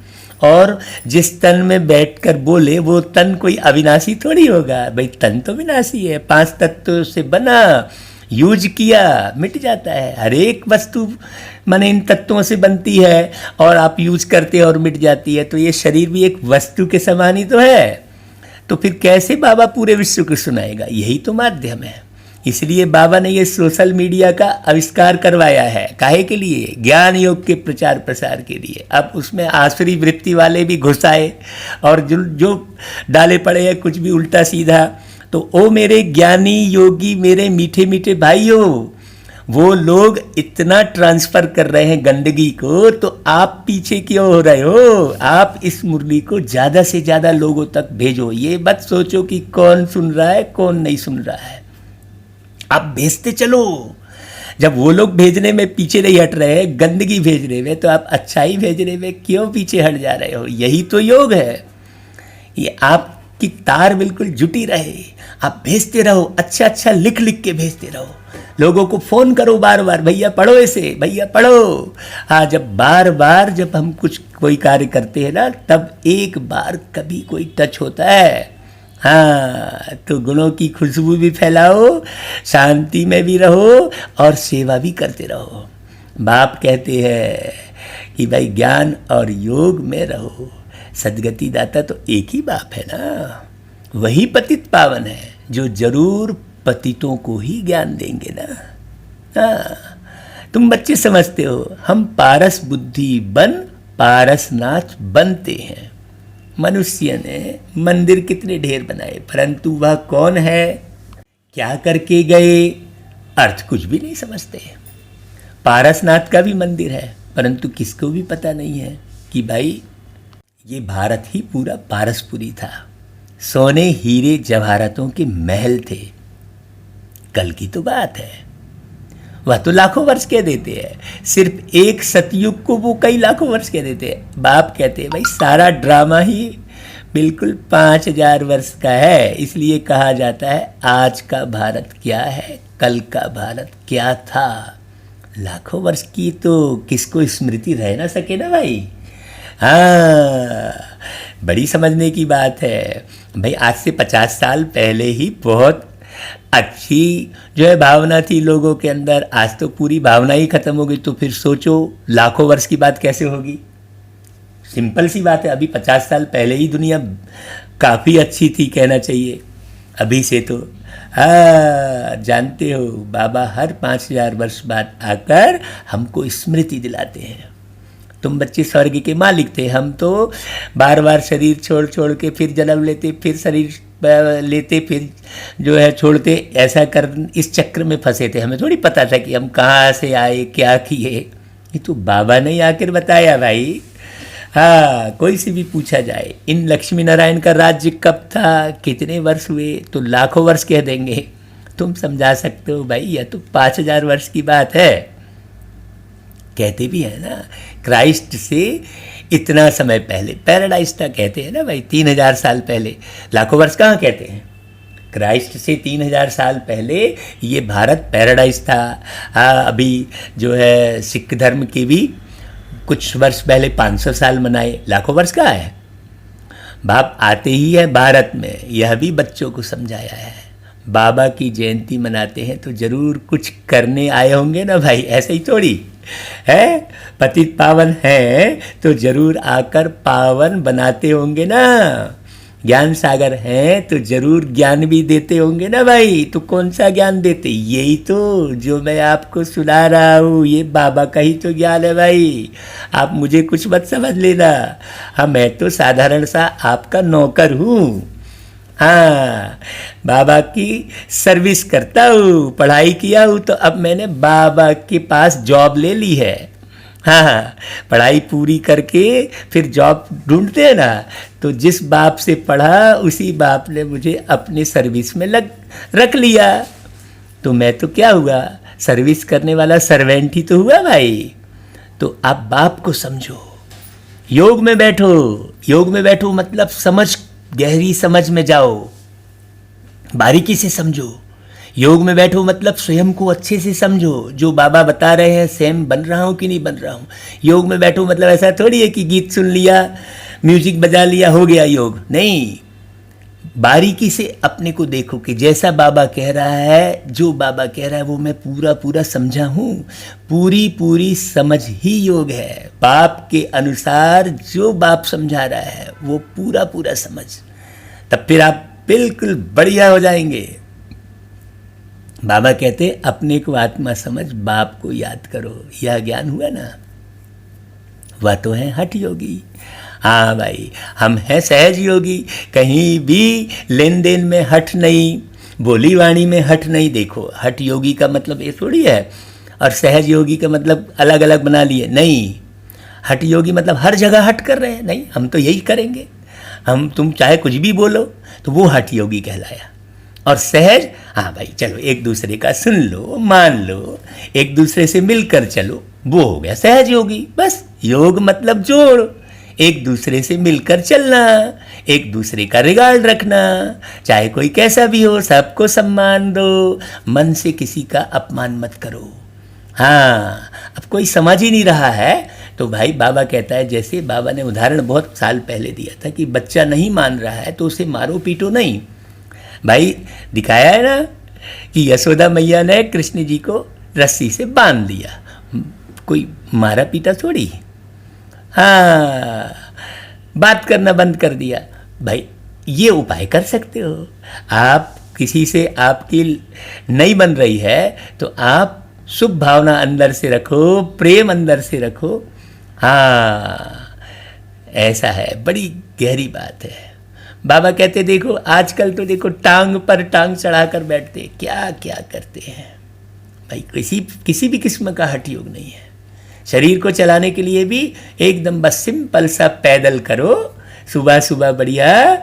और जिस तन में बैठकर बोले वो तन कोई अविनाशी थोड़ी होगा। भाई तन तो विनाशी है, 5 तत्वों से बना, यूज किया, मिट जाता है। हर एक वस्तु माने इन तत्वों से बनती है और आप यूज करते हैं और मिट जाती है। तो ये शरीर भी एक वस्तु के समान ही तो है। तो फिर कैसे बाबा पूरे विश्व को सुनाएगा? यही तो माध्यम है। इसलिए बाबा ने ये सोशल मीडिया का आविष्कार करवाया है। काहे के लिए? ज्ञान योग के प्रचार प्रसार के लिए। अब उसमें आसुरी वृत्ति वाले भी घुस आए और जो डाले पड़े हैं कुछ भी उल्टा सीधा। तो ओ मेरे ज्ञानी योगी, मेरे मीठे मीठे भाइयों, वो लोग इतना ट्रांसफर कर रहे हैं गंदगी को, तो आप पीछे क्यों हो रहे हो? आप इस मुरली को ज़्यादा से ज़्यादा लोगों तक भेजो। ये मत सोचो कि कौन सुन रहा है कौन नहीं सुन रहा है। आप भेजते चलो। जब वो लोग भेजने में पीछे नहीं हट रहे हैं, गंदगी भेजने में, तो आप अच्छाई भेजने में क्यों पीछे हट जा रहे हो? यही तो योग है। ये आपकी तार बिल्कुल जुटी रहे, आप भेजते रहो, अच्छा अच्छा लिख लिख के भेजते रहो। लोगों को फोन करो बार बार, भैया पढ़ो इसे, भैया पढ़ो। हाँ, जब बार बार जब हम कुछ कोई कार्य करते हैं ना, तब एक बार कभी कोई टच होता है। हाँ, तो गुणों की खुशबू भी फैलाओ, शांति में भी रहो और सेवा भी करते रहो। बाप कहते हैं कि भाई ज्ञान और योग में रहो। सदगति दाता तो एक ही बाप है ना। वही पतित पावन है जो जरूर पतितों को ही ज्ञान देंगे ना। हाँ, तुम बच्चे समझते हो, हम पारस बुद्धि बन पारसनाथ बनते हैं। मनुष्य ने मंदिर कितने ढेर बनाए, परंतु वह कौन है, क्या करके गए, अर्थ कुछ भी नहीं समझते। पारसनाथ का भी मंदिर है, परंतु किसको भी पता नहीं है कि भाई ये भारत ही पूरा पारसपुरी था। सोने हीरे जवाहरातों के महल थे। कल की तो बात है, वह तो लाखों वर्ष कह देते हैं। सिर्फ एक सतयुग को वो कई लाखों वर्ष कह देते हैं। बाप कहते हैं भाई सारा ड्रामा ही बिल्कुल 5000 वर्ष का है। इसलिए कहा जाता है आज का भारत क्या है, कल का भारत क्या था। लाखों वर्ष की तो किसको स्मृति रह ना सके ना भाई। हाँ, बड़ी समझने की बात है भाई। आज से 50 साल पहले ही बहुत अच्छी जो है भावना थी लोगों के अंदर। आज तो पूरी भावना ही खत्म हो गई, तो फिर सोचो लाखों वर्ष की बात कैसे होगी। सिंपल सी बात है, अभी 50 साल पहले ही दुनिया काफ़ी अच्छी थी कहना चाहिए। अभी से तो जानते हो बाबा हर 5000 वर्ष बाद आकर हमको स्मृति दिलाते हैं। तुम बच्चे स्वर्ग के मालिक थे, हम तो बार बार शरीर छोड़ छोड़ के फिर जन्म लेते, फिर शरीर लेते, फिर जो है छोड़ते, ऐसा कर इस चक्र में फंसे थे। हमें थोड़ी पता था कि हम कहाँ से आए, क्या किए। ये तो बाबा ने आकर बताया भाई। हाँ, कोई से भी पूछा जाए इन लक्ष्मी नारायण का राज्य कब था, कितने वर्ष हुए, तो लाखों वर्ष कह देंगे। तुम समझा सकते हो भाई, यह तो 5000 वर्ष की बात है। कहते भी है ना, क्राइस्ट से इतना समय पहले पैराडाइज था कहते हैं ना भाई, 3000 साल पहले। लाखों वर्ष कहाँ कहते हैं। क्राइस्ट से 3000 साल पहले ये भारत पैराडाइज था। अभी जो है सिख धर्म के भी कुछ वर्ष पहले 500 साल मनाए। लाखों वर्ष का है। बाप आते ही है भारत में, यह भी बच्चों को समझाया है। बाबा की जयंती मनाते हैं तो जरूर कुछ करने आए होंगे ना भाई, ऐसे ही थोड़ी है। पतित पावन है तो जरूर आकर पावन बनाते होंगे ना। ज्ञान सागर है तो जरूर ज्ञान भी देते होंगे ना भाई। तो कौन सा ज्ञान देते, यही तो जो मैं आपको सुना रहा हूँ, ये बाबा का ही तो ज्ञान है भाई। आप मुझे कुछ मत समझ लेना। हाँ, मैं तो साधारण सा आपका नौकर हूँ। हाँ, बाबा की सर्विस करता हूँ, पढ़ाई किया हूँ, तो अब मैंने बाबा के पास जॉब ले ली है। हाँ, पढ़ाई पूरी करके फिर जॉब ढूंढते हैं ना, तो जिस बाप से पढ़ा उसी बाप ने मुझे अपने सर्विस में रख लिया। तो मैं तो क्या हुआ, सर्विस करने वाला सर्वेंट ही तो हुआ भाई। तो आप बाप को समझो, योग में बैठो। योग में बैठो मतलब समझ, गहरी समझ में जाओ, बारीकी से समझो। योग में बैठो मतलब स्वयं को अच्छे से समझो, जो बाबा बता रहे हैं सेम बन रहा हूँ कि नहीं बन रहा हूँ। योग में बैठो मतलब ऐसा थोड़ी है कि गीत सुन लिया, म्यूजिक बजा लिया, हो गया योग। नहीं, बारीकी से अपने को देखो कि जैसा बाबा कह रहा है, जो बाबा कह रहा है वो मैं पूरा पूरा समझा हूँ। पूरी पूरी समझ ही योग है। बाप के अनुसार जो बाप समझा रहा है वो पूरा पूरा समझ, तब फिर आप बिल्कुल बढ़िया हो जाएंगे। बाबा कहते अपने को आत्मा समझ, बाप को याद करो। यह ज्ञान हुआ ना, वह तो है हठ योगी। हाँ भाई, हम हैं सहज योगी। कहीं भी लेन देन में हठ नहीं, बोली वाणी में हठ नहीं। देखो, हठ योगी का मतलब ये थोड़ी है और सहज योगी का मतलब अलग अलग बना लिए। नहीं, हठ योगी मतलब हर जगह हट कर रहे हैं। नहीं, हम तो यही करेंगे। हम तुम चाहे कुछ भी बोलो तो वो हठ योगी कहलाया। और सहज, हाँ भाई चलो एक दूसरे का सुन लो, मान लो, एक दूसरे से मिलकर चलो, वो हो गया सहज योगी। बस योग मतलब जोड़, एक दूसरे से मिलकर चलना, एक दूसरे का रिगार्ड रखना, चाहे कोई कैसा भी हो, सबको सम्मान दो, मन से किसी का अपमान मत करो। हाँ, अब कोई समझ ही नहीं रहा है तो भाई बाबा कहता है, जैसे बाबा ने उदाहरण बहुत साल पहले दिया था कि बच्चा नहीं मान रहा है तो उसे मारो पीटो नहीं। भाई दिखाया है ना कि यशोदा मैया ने कृष्ण जी को रस्सी से बांध दिया, कोई मारा पीटा थोड़ी। हाँ, बात करना बंद कर दिया। भाई ये उपाय कर सकते हो आप। किसी से आपकी नहीं बन रही है तो आप शुभ भावना अंदर से रखो, प्रेम अंदर से रखो। हाँ, ऐसा है, बड़ी गहरी बात है। बाबा कहते देखो आजकल तो देखो टांग पर टांग चढ़ाकर बैठते, क्या क्या करते हैं भाई। किसी भी किस्म का हठ योग नहीं है। शरीर को चलाने के लिए भी एकदम बस सिंपल सा पैदल करो, सुबह सुबह बढ़िया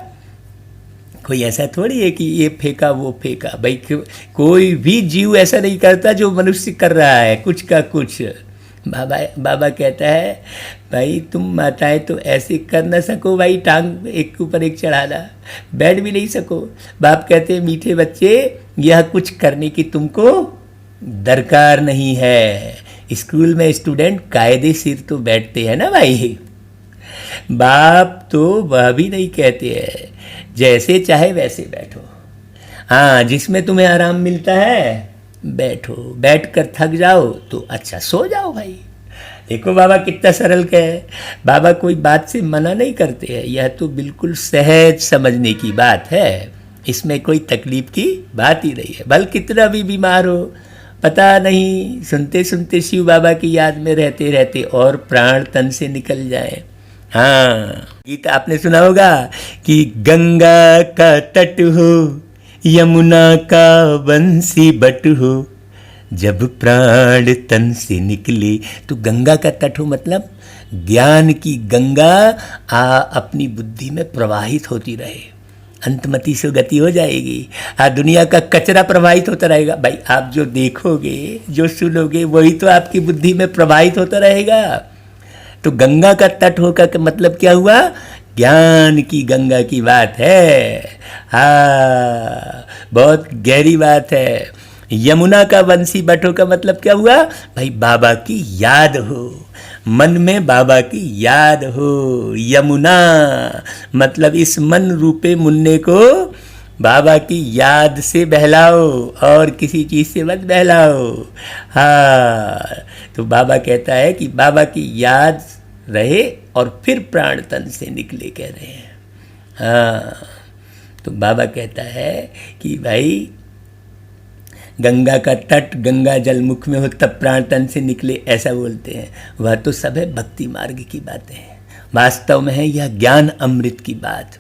कोई ऐसा थोड़ी है कि ये फेंका वो फेंका भाई, कोई भी जीव ऐसा नहीं करता जो मनुष्य कर रहा है कुछ का कुछ। बाबा कहता है भाई तुम माताएं तो ऐसे कर ना सको भाई, टांग एक के ऊपर एक चढ़ाना, बैठ भी नहीं सको। बाप कहते हैं मीठे बच्चे यह कुछ करने की तुमको दरकार नहीं है। स्कूल में स्टूडेंट कायदे सिर तो बैठते हैं ना भाई, बाप तो वह भी नहीं कहते हैं, जैसे चाहे वैसे बैठो। हाँ, जिसमें तुम्हें आराम मिलता है बैठो, बैठ कर थक जाओ तो अच्छा सो जाओ भाई। देखो बाबा कितना सरल है, बाबा कोई बात से मना नहीं करते हैं, यह तो बिल्कुल सहज समझने की बात है, इसमें कोई तकलीफ की बात ही नहीं है। भले कितना भी बीमार हो, पता नहीं सुनते सुनते शिव बाबा की याद में रहते रहते और प्राण तन से निकल जाए। हाँ, गीत आपने सुना होगा कि गंगा का तट हो यमुना का बंसी बट हो, जब प्राण तन से निकले। तो गंगा का तट हो मतलब ज्ञान की गंगा अपनी बुद्धि में प्रवाहित होती रहे, अंतमति से गति हो जाएगी। दुनिया का कचरा प्रवाहित होता रहेगा भाई, आप जो देखोगे जो सुनोगे वही तो आपकी बुद्धि में प्रवाहित होता रहेगा। तो गंगा का तट होकर का मतलब क्या हुआ, ज्ञान की गंगा की बात है। हाँ, बहुत गहरी बात है। यमुना का बंसी बटो का मतलब क्या हुआ भाई, बाबा की याद हो, मन में बाबा की याद हो। यमुना मतलब इस मन रूपे मुन्ने को बाबा की याद से बहलाओ और किसी चीज़ से मत बहलाओ। हाँ, तो बाबा कहता है कि बाबा की याद रहे और फिर प्राण तन से निकले, कह रहे हैं। हाँ, तो बाबा कहता है कि भाई गंगा का तट गंगा जल मुख में हो तब प्राण तन से निकले, ऐसा बोलते हैं। वह तो सब है भक्ति मार्ग की बातें हैं, वास्तव में है यह ज्ञान अमृत की बात।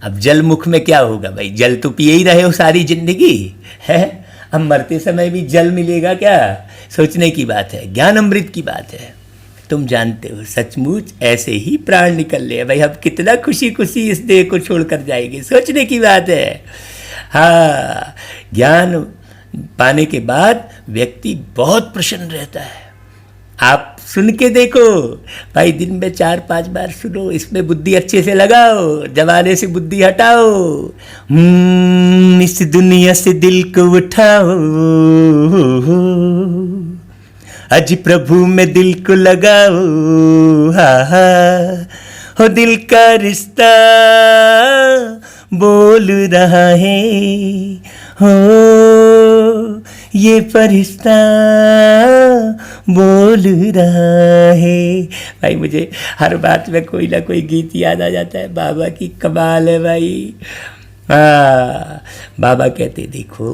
अब जल मुख में क्या होगा भाई, जल तो पिए ही रहे हो सारी जिंदगी है, अब मरते समय भी जल मिलेगा क्या, सोचने की बात है, ज्ञान अमृत की बात है। तुम जानते हो सचमुच ऐसे ही प्राण निकल ले भाई, अब कितना खुशी खुशी इस देह को छोड़कर जाएंगे, सोचने की बात है। हाँ, ज्ञान पाने के बाद व्यक्ति बहुत प्रसन्न रहता है। आप सुन के देखो भाई, दिन में 4-5 बार सुनो, इसमें बुद्धि अच्छे से लगाओ, जमाने से बुद्धि हटाओ। इस दुनिया से दिल को उठाओ, अज प्रभु में दिल को लगाओ। हा हा, हो दिल का रिश्ता बोल रहा है, हो ये फरिश्ता बोल रहा है। भाई मुझे हर बात में कोई ना कोई गीत याद आ जाता है, बाबा की कमाल है भाई। हाँ, बाबा कहते देखो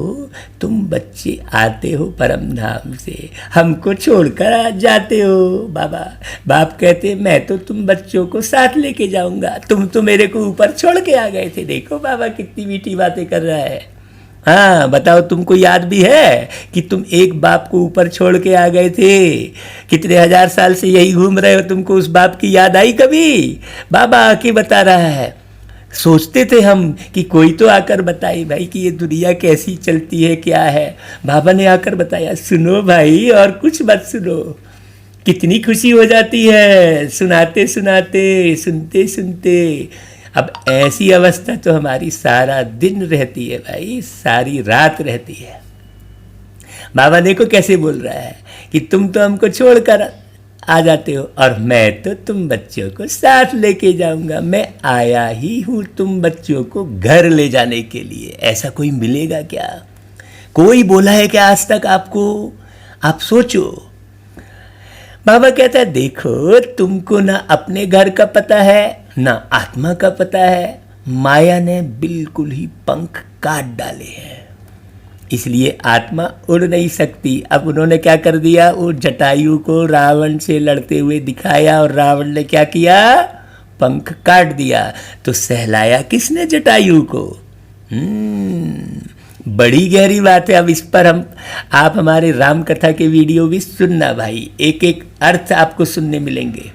तुम बच्चे आते हो परम धाम से, हमको छोड़कर आ जाते हो। बाप कहते मैं तो तुम बच्चों को साथ लेके जाऊंगा, तुम तो मेरे को ऊपर छोड़ के आ गए थे। देखो बाबा कितनी मीठी बातें कर रहा है। हाँ, बताओ तुमको याद भी है कि तुम एक बाप को ऊपर छोड़ के आ गए थे, कितने हजार साल से यही घूम रहे हो, तुमको उस बाप की याद आई कभी? बाबा आके बता रहा है। सोचते थे हम कि कोई तो आकर बताए भाई कि ये दुनिया कैसी चलती है, क्या है। बाबा ने आकर बताया, सुनो भाई और कुछ मत सुनो। कितनी खुशी हो जाती है सुनाते सुनाते, सुनते सुनते। अब ऐसी अवस्था तो हमारी सारा दिन रहती है भाई, सारी रात रहती है। बाबा देखो कैसे बोल रहा है कि तुम तो हमको छोड़कर आ जाते हो और मैं तो तुम बच्चों को साथ लेके जाऊंगा। मैं आया ही हूँ तुम बच्चों को घर ले जाने के लिए। ऐसा कोई मिलेगा क्या? कोई बोला है क्या आज तक आपको? आप सोचो। बाबा कहता है देखो तुमको ना अपने घर का पता है ना आत्मा का पता है। माया ने बिल्कुल ही पंख काट डाले हैं, इसलिए आत्मा उड़ नहीं सकती। अब उन्होंने क्या कर दिया, वो जटायु को रावण से लड़ते हुए दिखाया और रावण ने क्या किया, पंख काट दिया। तो सहलाया किसने जटायु को? बड़ी गहरी बात है। अब इस पर आप हमारे राम कथा के वीडियो भी सुनना भाई, एक एक अर्थ आपको सुनने मिलेंगे।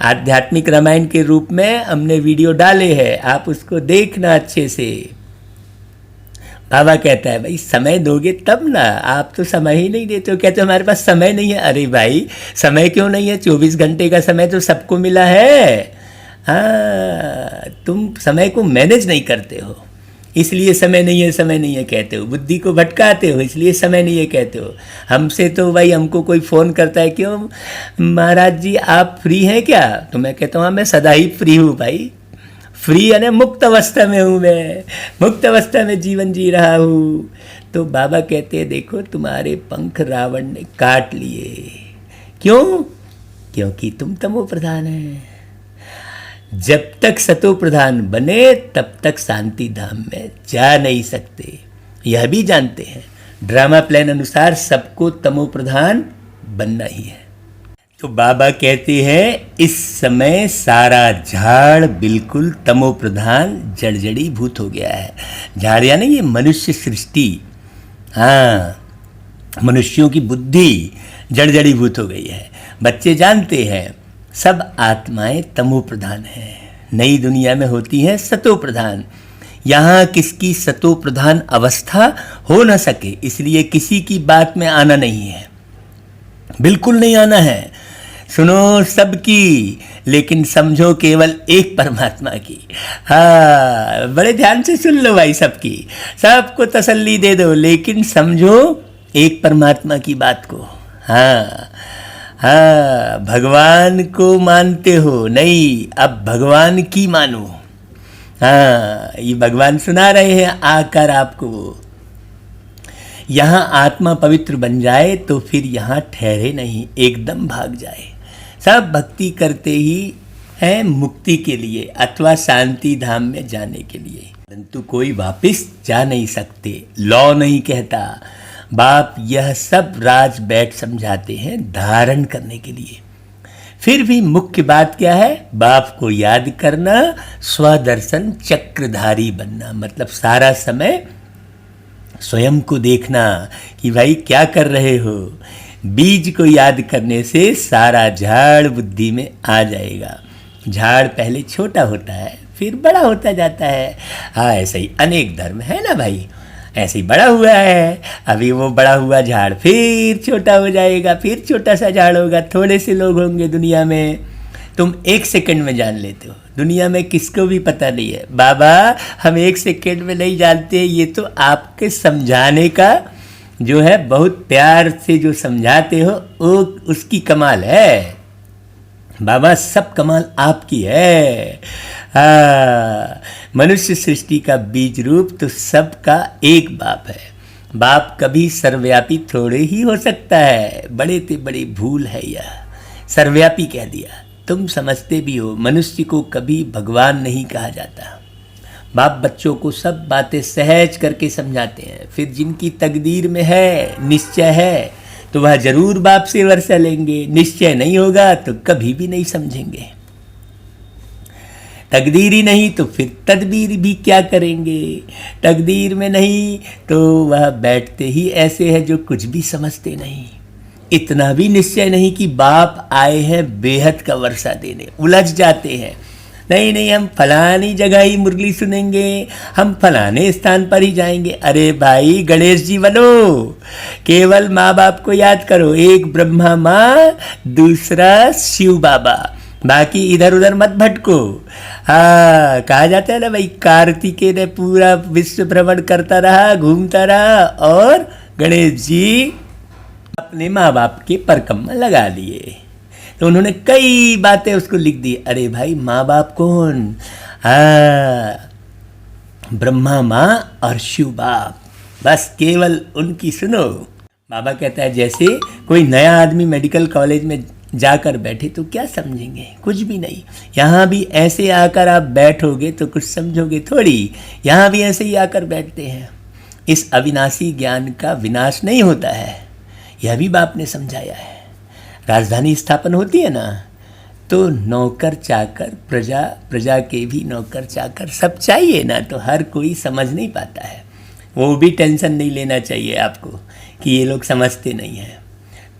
आध्यात्मिक रामायण के रूप में हमने वीडियो डाले हैं, आप उसको देखना अच्छे से। बाबा कहता है भाई समय दोगे तब ना, आप तो समय ही नहीं देते हो। कहते हो हमारे पास समय नहीं है। अरे भाई समय क्यों नहीं है, 24 घंटे का समय तो सबको मिला है। हाँ, तुम समय को मैनेज नहीं करते हो, इसलिए समय नहीं है, समय नहीं है कहते हो। बुद्धि को भटकाते हो, इसलिए समय नहीं है कहते हो। हमसे तो भाई हमको कोई फ़ोन करता है, क्यों महाराज जी आप फ्री हैं क्या, तो मैं कहता हूँ हाँ मैं सदा ही फ्री हूँ भाई। फ्री यानी मुक्त अवस्था में हूँ, मैं मुक्त अवस्था में जीवन जी रहा हूँ। तो बाबा कहते हैं देखो तुम्हारे पंख रावण ने काट लिए। क्यों? क्योंकि तुम तमो प्रधान है। जब तक सतो प्रधान बने तब तक शांति धाम में जा नहीं सकते, यह भी जानते हैं। ड्रामा प्लान अनुसार सबको तमो प्रधान बनना ही है। तो बाबा कहते हैं इस समय सारा झाड़ बिल्कुल तमो प्रधान जड़जड़ी भूत हो गया है। झाड़ यानी ये मनुष्य सृष्टि, हाँ मनुष्यों की बुद्धि जड़जड़ी भूत हो गई है। बच्चे जानते हैं सब आत्माएं तमो प्रधान हैं, नई दुनिया में होती हैं सतो प्रधान। यहाँ किसकी सतो प्रधान अवस्था हो न सके, इसलिए किसी की बात में आना नहीं है, बिल्कुल नहीं आना है। सुनो सबकी, लेकिन समझो केवल एक परमात्मा की। हाँ बड़े ध्यान से सुन लो भाई, सबकी, सबको तसल्ली दे दो, लेकिन समझो एक परमात्मा की बात को। हाँ हाँ, भगवान को मानते हो नहीं, अब भगवान की मानो। हाँ ये भगवान सुना रहे हैं आकर आपको। यहाँ आत्मा पवित्र बन जाए तो फिर यहाँ ठहरे नहीं, एकदम भाग जाए। सब भक्ति करते ही हैं मुक्ति के लिए अथवा शांति धाम में जाने के लिए, परंतु कोई वापस जा नहीं सकते। लॉ नहीं कहता, बाप यह सब राज बैठ समझाते हैं धारण करने के लिए। फिर भी मुख्य बात क्या है? बाप को याद करना, स्वदर्शन चक्रधारी बनना, मतलब सारा समय स्वयं को देखना कि भाई क्या कर रहे हो। बीज को याद करने से सारा झाड़ बुद्धि में आ जाएगा। झाड़ पहले छोटा होता है फिर बड़ा होता जाता है। हाँ ऐसे ही अनेक धर्म है ना भाई, ऐसे ही बड़ा हुआ है। अभी वो बड़ा हुआ झाड़ फिर छोटा हो जाएगा, फिर छोटा सा झाड़ होगा। थोड़े से लोग होंगे दुनिया में, तुम 1 सेकंड में जान लेते हो। दुनिया में किसको भी पता नहीं है। बाबा हम 1 सेकंड में नहीं जानते, ये तो आपके समझाने का जो है, बहुत प्यार से जो समझाते हो वो उसकी कमाल है। बाबा सब कमाल आपकी है। मनुष्य सृष्टि का बीज रूप तो सबका एक बाप है। बाप कभी सर्वव्यापी थोड़े ही हो सकता है, बड़े ते बड़ी भूल है यह, सर्वव्यापी कह दिया। तुम समझते भी हो, मनुष्य को कभी भगवान नहीं कहा जाता। बाप बच्चों को सब बातें सहज करके समझाते हैं, फिर जिनकी तकदीर में है, निश्चय है, तो वह जरूर बाप से वर्षा लेंगे। निश्चय नहीं होगा तो कभी भी नहीं समझेंगे। तकदीर ही नहीं तो फिर तदबीर भी क्या करेंगे। तकदीर में नहीं तो वह बैठते ही ऐसे है जो कुछ भी समझते नहीं। इतना भी निश्चय नहीं कि बाप आए हैं बेहद का वर्षा देने, उलझ जाते हैं। नहीं नहीं हम फलानी जगह ही मुरली सुनेंगे, हम फलाने स्थान पर ही जाएंगे। अरे भाई गणेश जी बनो, केवल माँ बाप को याद करो, एक ब्रह्मा माँ दूसरा शिव बाबा, बाकी इधर उधर मत भटको। हाँ कहा जाता है ना भाई, कार्तिकेय ने पूरा विश्व भ्रमण करता रहा, घूमता रहा, और गणेश जी अपने माँ बाप के परकम्मा लगा लिए। तो उन्होंने कई बातें उसको लिख दी। अरे भाई माँ बाप कौन? ब्रह्मा माँ और शिव बाप, बस केवल उनकी सुनो। बाबा कहता है जैसे कोई नया आदमी मेडिकल कॉलेज में जाकर बैठे तो क्या समझेंगे, कुछ भी नहीं। यहाँ भी ऐसे आकर आप बैठोगे तो कुछ समझोगे थोड़ी। यहाँ भी ऐसे ही आकर बैठते हैं। इस अविनाशी ज्ञान का विनाश नहीं होता है, यह भी बाप ने समझाया है। राजधानी स्थापन होती है ना, तो नौकर चाकर, प्रजा, प्रजा के भी नौकर चाकर सब चाहिए ना, तो हर कोई समझ नहीं पाता है। वो भी टेंशन नहीं लेना चाहिए आपको कि ये लोग समझते नहीं हैं।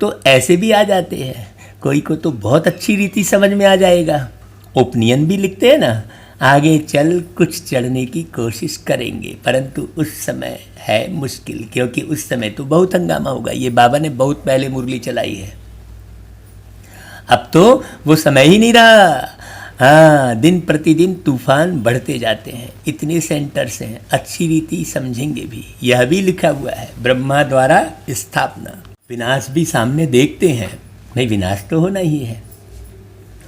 तो ऐसे भी आ जाते हैं, कोई को तो बहुत अच्छी रीति समझ में आ जाएगा। ओपिनियन भी लिखते हैं ना, आगे चल कुछ चढ़ने की कोशिश करेंगे, परंतु उस समय है मुश्किल, क्योंकि उस समय तो बहुत हंगामा होगा। ये बाबा ने बहुत पहले मुरली चलाई है, अब तो वो समय ही नहीं रहा। हाँ, दिन प्रतिदिन तूफान बढ़ते जाते हैं, इतने सेंटर्स हैं, अच्छी रीति समझेंगे भी। यह भी लिखा हुआ है, ब्रह्मा द्वारा स्थापना। विनाश भी सामने देखते हैं, नहीं विनाश तो होना ही है।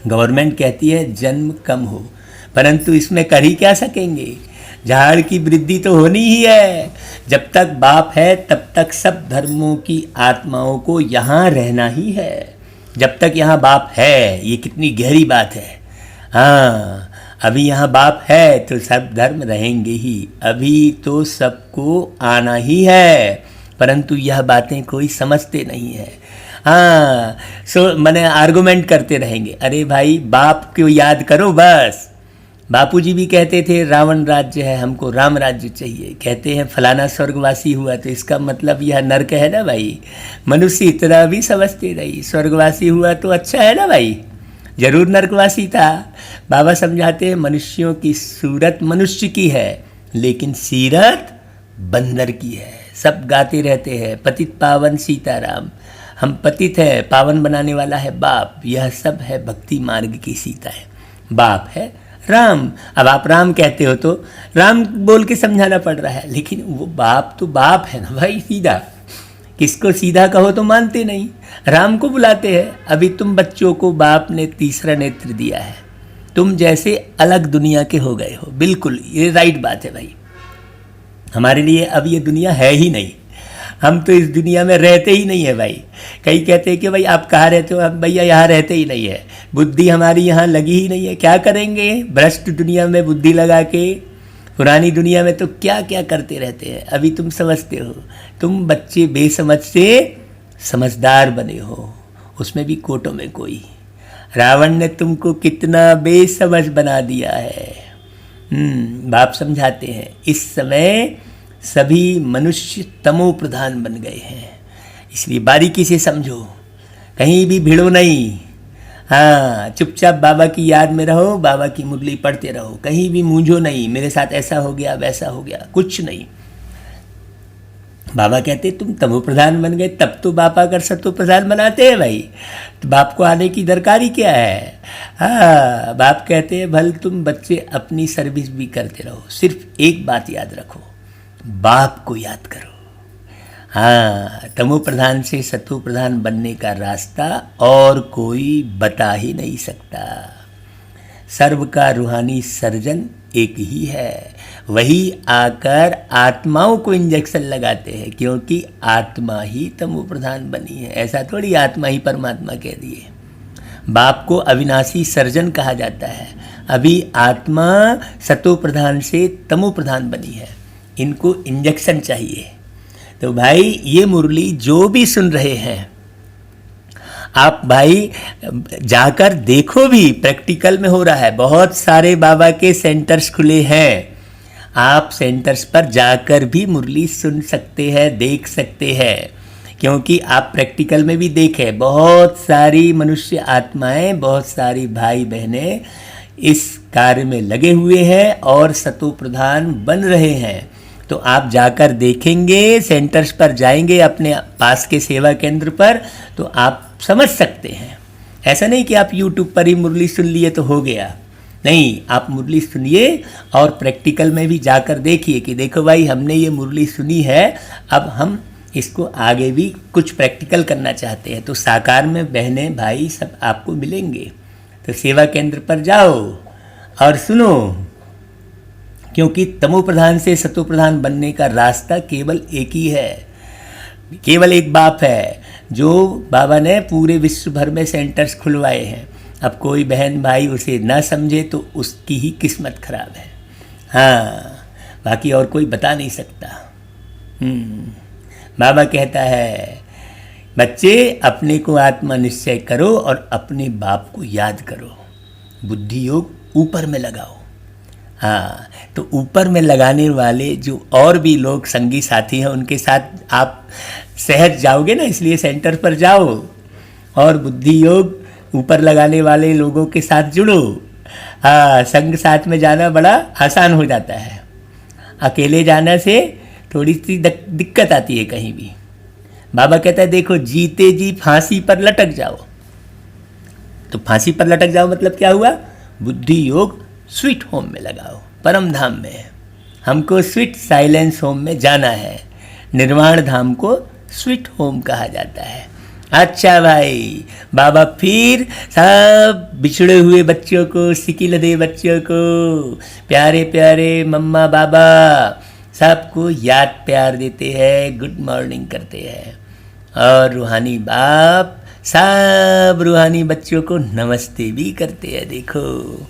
गवर्नमेंट कहती है जन्म कम हो, परंतु इसमें कर ही क्या सकेंगे, झाड़ की वृद्धि तो होनी ही है। जब तक बाप है तब तक सब धर्मों की आत्माओं को यहाँ रहना ही है। जब तक यहाँ बाप है, ये कितनी गहरी बात है। हाँ, अभी यहाँ बाप है तो सब धर्म रहेंगे ही, अभी तो सबको आना ही है, परंतु यह बातें कोई समझते नहीं है। हाँ, मैंने आर्गुमेंट करते रहेंगे, अरे भाई बाप को याद करो बस। बापूजी भी कहते थे रावण राज्य है, हमको राम राज्य चाहिए। कहते हैं फलाना स्वर्गवासी हुआ तो इसका मतलब यह नरक है ना भाई। मनुष्य इतना भी समझते नहीं, स्वर्गवासी हुआ तो अच्छा है ना भाई, जरूर नरकवासी था। बाबा समझाते हैं मनुष्यों की सूरत मनुष्य की है, लेकिन सीरत बंदर की है। सब गाते रहते हैं पतित पावन सीताराम, हम पतित है, पावन बनाने वाला है बाप। यह सब है भक्ति मार्ग की सीता है, बाप है राम। अब आप राम कहते हो तो राम बोल के समझाना पड़ रहा है, लेकिन वो बाप तो बाप है ना भाई, सीधा। किसको सीधा कहो तो मानते नहीं, राम को बुलाते हैं। अभी तुम बच्चों को बाप ने तीसरा नेत्र दिया है, तुम जैसे अलग दुनिया के हो गए हो। बिल्कुल ये राइट बात है भाई, हमारे लिए अब ये दुनिया है ही नहीं, हम तो इस दुनिया में रहते ही नहीं है भाई। कई कहते हैं कि भाई आप कहाँ रहते हो, हम भैया यहाँ रहते ही नहीं है, बुद्धि हमारी यहाँ लगी ही नहीं है। क्या करेंगे भ्रष्ट दुनिया में बुद्धि लगा के, पुरानी दुनिया में तो क्या क्या करते रहते हैं। अभी तुम समझते हो, तुम बच्चे बेसमझ से समझदार बने हो, उसमें भी कोटों में कोई। रावण ने तुमको कितना बेसमझ बना दिया है। बाप समझाते हैं इस समय सभी मनुष्य तमो प्रधान बन गए हैं, इसलिए बारीकी से समझो, कहीं भी भिड़ो नहीं। हाँ, चुपचाप बाबा की याद में रहो, बाबा की मुरली पढ़ते रहो, कहीं भी मूंझो नहीं, मेरे साथ ऐसा हो गया वैसा हो गया, कुछ नहीं। बाबा कहते तुम तमो प्रधान बन गए, तब तो बाप आकर सतो प्रधान बनाते हैं भाई, तो बाप को आने की दरकारी क्या है। हाँ, बाप कहते हैं भल तुम बच्चे अपनी सर्विस भी करते रहो, सिर्फ एक बात याद रखो, बाप को याद करो। हाँ, तमो प्रधान से सतो प्रधान बनने का रास्ता और कोई बता ही नहीं सकता। सर्व का रूहानी सर्जन एक ही है, वही आकर आत्माओं को इंजेक्शन लगाते हैं, क्योंकि आत्मा ही तमो प्रधान बनी है। ऐसा थोड़ी आत्मा ही परमात्मा कह दिए। बाप को अविनाशी सर्जन कहा जाता है। अभी आत्मा सतो प्रधान से तमो प्रधान बनी है, इनको इंजेक्शन चाहिए। तो भाई ये मुरली जो भी सुन रहे हैं आप भाई जाकर देखो भी, प्रैक्टिकल में हो रहा है। बहुत सारे बाबा के सेंटर्स खुले हैं, आप सेंटर्स पर जाकर भी मुरली सुन सकते हैं, देख सकते हैं, क्योंकि आप प्रैक्टिकल में भी देखें बहुत सारी मनुष्य आत्माएं, बहुत सारी भाई बहनें इस कार्य में लगे हुए हैं और सतो प्रधान बन रहे हैं। तो आप जाकर देखेंगे, सेंटर्स पर जाएंगे अपने पास के सेवा केंद्र पर, तो आप समझ सकते हैं। ऐसा नहीं कि आप YouTube पर ही मुरली सुन लिए तो हो गया, नहीं, आप मुरली सुनिए और प्रैक्टिकल में भी जाकर देखिए कि देखो भाई हमने ये मुरली सुनी है, अब हम इसको आगे भी कुछ प्रैक्टिकल करना चाहते हैं। तो साकार में बहनें भाई सब आपको मिलेंगे, तो सेवा केंद्र पर जाओ और सुनो, क्योंकि तमो प्रधान से सतो प्रधान बनने का रास्ता केवल एक ही है, केवल एक बाप है, जो बाबा ने पूरे विश्व भर में सेंटर्स खुलवाए हैं। अब कोई बहन भाई उसे ना समझे तो उसकी ही किस्मत खराब है। हाँ, बाकी और कोई बता नहीं सकता। बाबा कहता है बच्चे अपने को आत्मा निश्चय करो और अपने बाप को याद करो, बुद्धि योग ऊपर में लगाओ। हाँ, तो ऊपर में लगाने वाले जो और भी लोग संगी साथी हैं उनके साथ आप सहज जाओगे ना, इसलिए सेंटर पर जाओ और बुद्धि योग ऊपर लगाने वाले लोगों के साथ जुड़ो। हाँ, संग साथ में जाना बड़ा आसान हो जाता है, अकेले जाने से थोड़ी सी दिक्कत आती है कहीं भी। बाबा कहता है देखो जीते जी फांसी पर लटक जाओ। तो फांसी पर लटक जाओ मतलब क्या हुआ? बुद्धि योग स्वीट होम में लगाओ, परम धाम में। हमको स्वीट साइलेंस होम में जाना है। निर्वाण धाम को स्वीट होम कहा जाता है। अच्छा भाई, बाबा फिर सब बिछड़े हुए बच्चों को, सिकिल दे बच्चों को, प्यारे प्यारे मम्मा बाबा सबको याद प्यार देते हैं, गुड मॉर्निंग करते हैं। और रूहानी बाप सब रूहानी बच्चों को नमस्ते भी करते हैं। देखो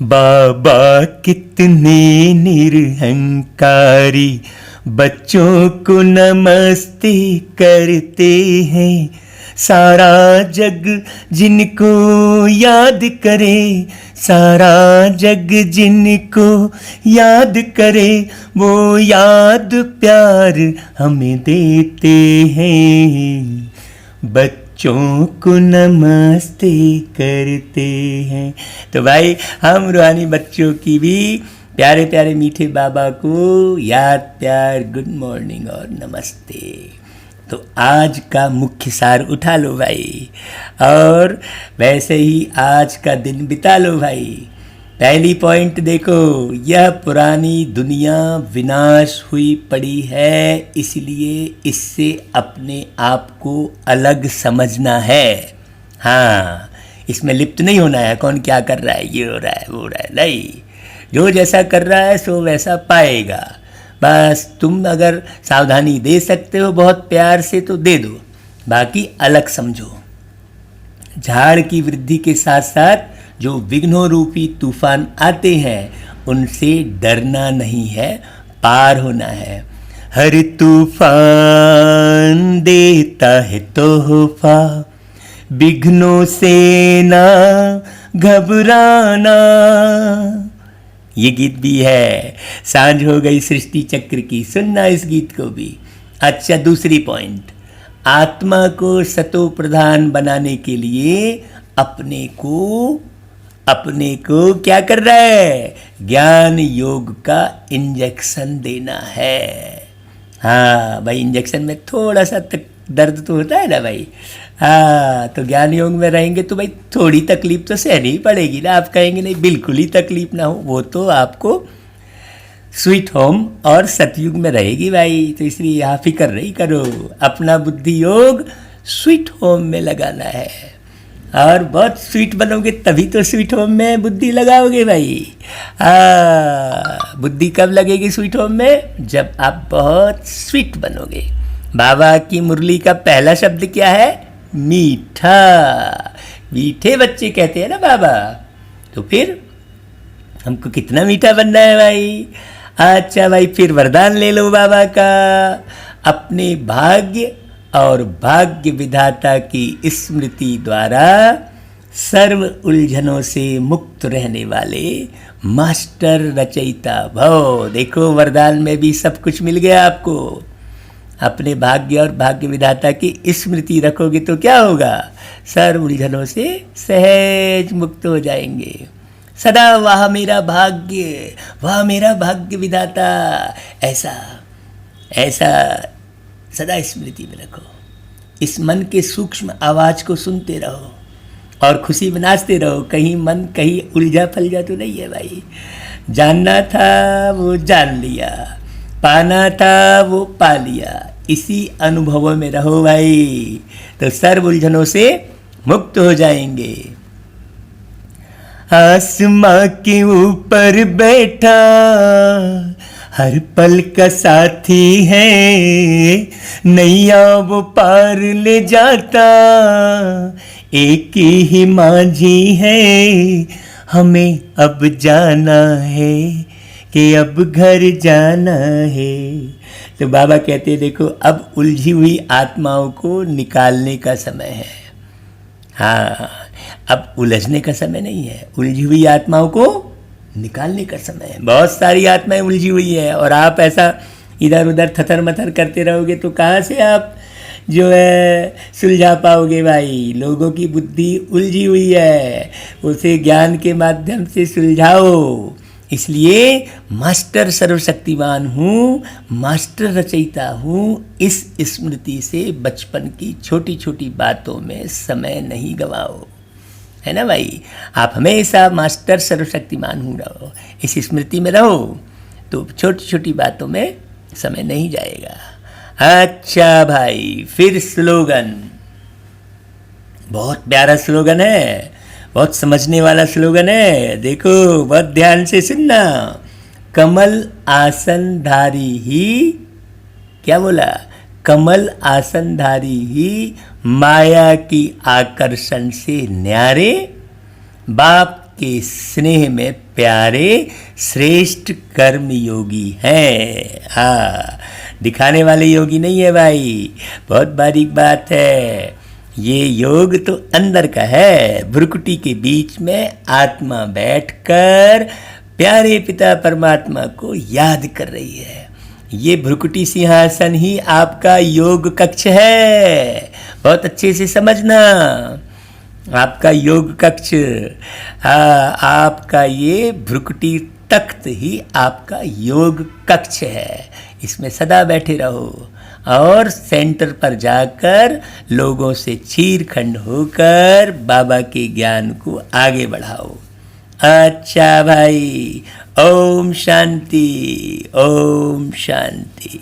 बाबा कितने निरहंकारी बच्चों को नमस्ते करते हैं। सारा जग जिनको याद करे, सारा जग जिनको याद करे, वो याद प्यार हमें देते हैं। बच्चों को नमस्ते करते हैं। तो भाई हम रूहानी बच्चों की भी प्यारे प्यारे मीठे बाबा को याद प्यार, गुड मॉर्निंग और नमस्ते। तो आज का मुख्य सार उठा लो भाई, और वैसे ही आज का दिन बिता लो भाई। पहली पॉइंट देखो, यह पुरानी दुनिया विनाश हुई पड़ी है, इसलिए इससे अपने आप को अलग समझना है। हाँ, इसमें लिप्त नहीं होना है, कौन क्या कर रहा है, ये हो रहा है वो हो रहा है, नहीं। जो जैसा कर रहा है सो वैसा पाएगा। बस तुम अगर सावधानी दे सकते हो बहुत प्यार से तो दे दो, बाकी अलग समझो। झाड़ की वृद्धि के साथ साथ जो विघ्नों रूपी तूफान आते हैं उनसे डरना नहीं है, पार होना है। हर तूफान देता है तोहफा, विघ्नों से ना घबराना। ये गीत भी है। सांझ हो गई सृष्टि चक्र की, सुनना इस गीत को भी। अच्छा, दूसरी पॉइंट, आत्मा को सतो प्रधान बनाने के लिए अपने को क्या कर रहा है? ज्ञान योग का इंजेक्शन देना है। हाँ भाई, इंजेक्शन में थोड़ा सा दर्द तो होता है ना भाई। हाँ, तो ज्ञान योग में रहेंगे तो भाई थोड़ी तकलीफ तो सहनी ही पड़ेगी ना। आप कहेंगे नहीं बिल्कुल ही तकलीफ ना हो, वो तो आपको स्वीट होम और सतयुग में रहेगी भाई। तो इसलिए यहाँ फिक्र नहीं करो, अपना बुद्धि योग स्वीट होम में लगाना है। और बहुत स्वीट बनोगे तभी तो स्वीट होम में बुद्धि लगाओगे भाई। बुद्धि कब लगेगी स्वीट होम में? जब आप बहुत स्वीट बनोगे। बाबा की मुरली का पहला शब्द क्या है? मीठा। मीठे बच्चे कहते हैं ना बाबा, तो फिर हमको कितना मीठा बनना है भाई। अच्छा भाई, फिर वरदान ले लो बाबा का, अपने भाग्य और भाग्य विधाता की स्मृति द्वारा सर्व उलझनों से मुक्त रहने वाले मास्टर रचयिता भव। देखो वरदान में भी सब कुछ मिल गया आपको। अपने भाग्य और भाग्य विधाता की स्मृति रखोगे तो क्या होगा? सर्व उलझनों से सहज मुक्त हो जाएंगे। सदा वाह मेरा भाग्य, वाह मेरा भाग्य विधाता, ऐसा ऐसा सदा स्मृति में रखो। इस मन के सूक्ष्म आवाज को सुनते रहो और खुशी मनाते रहो। कहीं मन कहीं उलझा फलझा तो नहीं है भाई। जानना था वो जान लिया, पाना था वो पा लिया। इसी अनुभवों में रहो भाई, तो सर्व उलझनों से मुक्त हो जाएंगे। आसमां के ऊपर बैठा हर पल का साथी है, नैया वो पार ले जाता, एक ही माझी है। हमें अब जाना है कि अब घर जाना है। तो बाबा कहते हैं देखो, अब उलझी हुई आत्माओं को निकालने का समय है। हाँ, अब उलझने का समय नहीं है, उलझी हुई आत्माओं को निकालने का समय है। बहुत सारी आत्माएं उलझी हुई है और आप ऐसा इधर उधर थथर मथर करते रहोगे तो कहाँ से आप जो है सुलझा पाओगे भाई। लोगों की बुद्धि उलझी हुई है, उसे ज्ञान के माध्यम से सुलझाओ। इसलिए मास्टर सर्वशक्तिमान हूँ, मास्टर रचयिता हूँ, इस स्मृति से बचपन की छोटी छोटी बातों में समय नहीं गवाओ, है ना भाई। आप हमेशा मास्टर सर्वशक्तिमान हूँ रहो, इस स्मृति में रहो, तो छोटी छोटी बातों में समय नहीं जाएगा। अच्छा भाई, फिर स्लोगन, बहुत प्यारा स्लोगन है, बहुत समझने वाला स्लोगन है। देखो बहुत ध्यान से सुनना। कमल आसनधारी ही, क्या बोला, कमल आसनधारी ही माया की आकर्षण से न्यारे, बाप के स्नेह में प्यारे, श्रेष्ठ कर्म योगी हैं। हाँ, दिखाने वाले योगी नहीं है भाई, बहुत बारीक बात है। ये योग तो अंदर का है। भ्रुकुटी के बीच में आत्मा बैठकर प्यारे पिता परमात्मा को याद कर रही है। ये भ्रुकुटी सिंहासन ही आपका योग कक्ष है, बहुत अच्छे से समझना। आपका योग कक्ष, आपका ये भ्रुकुटी तख्त ही आपका योग कक्ष है। इसमें सदा बैठे रहो और सेंटर पर जाकर लोगों से चीरखंड होकर बाबा के ज्ञान को आगे बढ़ाओ। अच्छा भाई, ओम शांति, ओम शांति।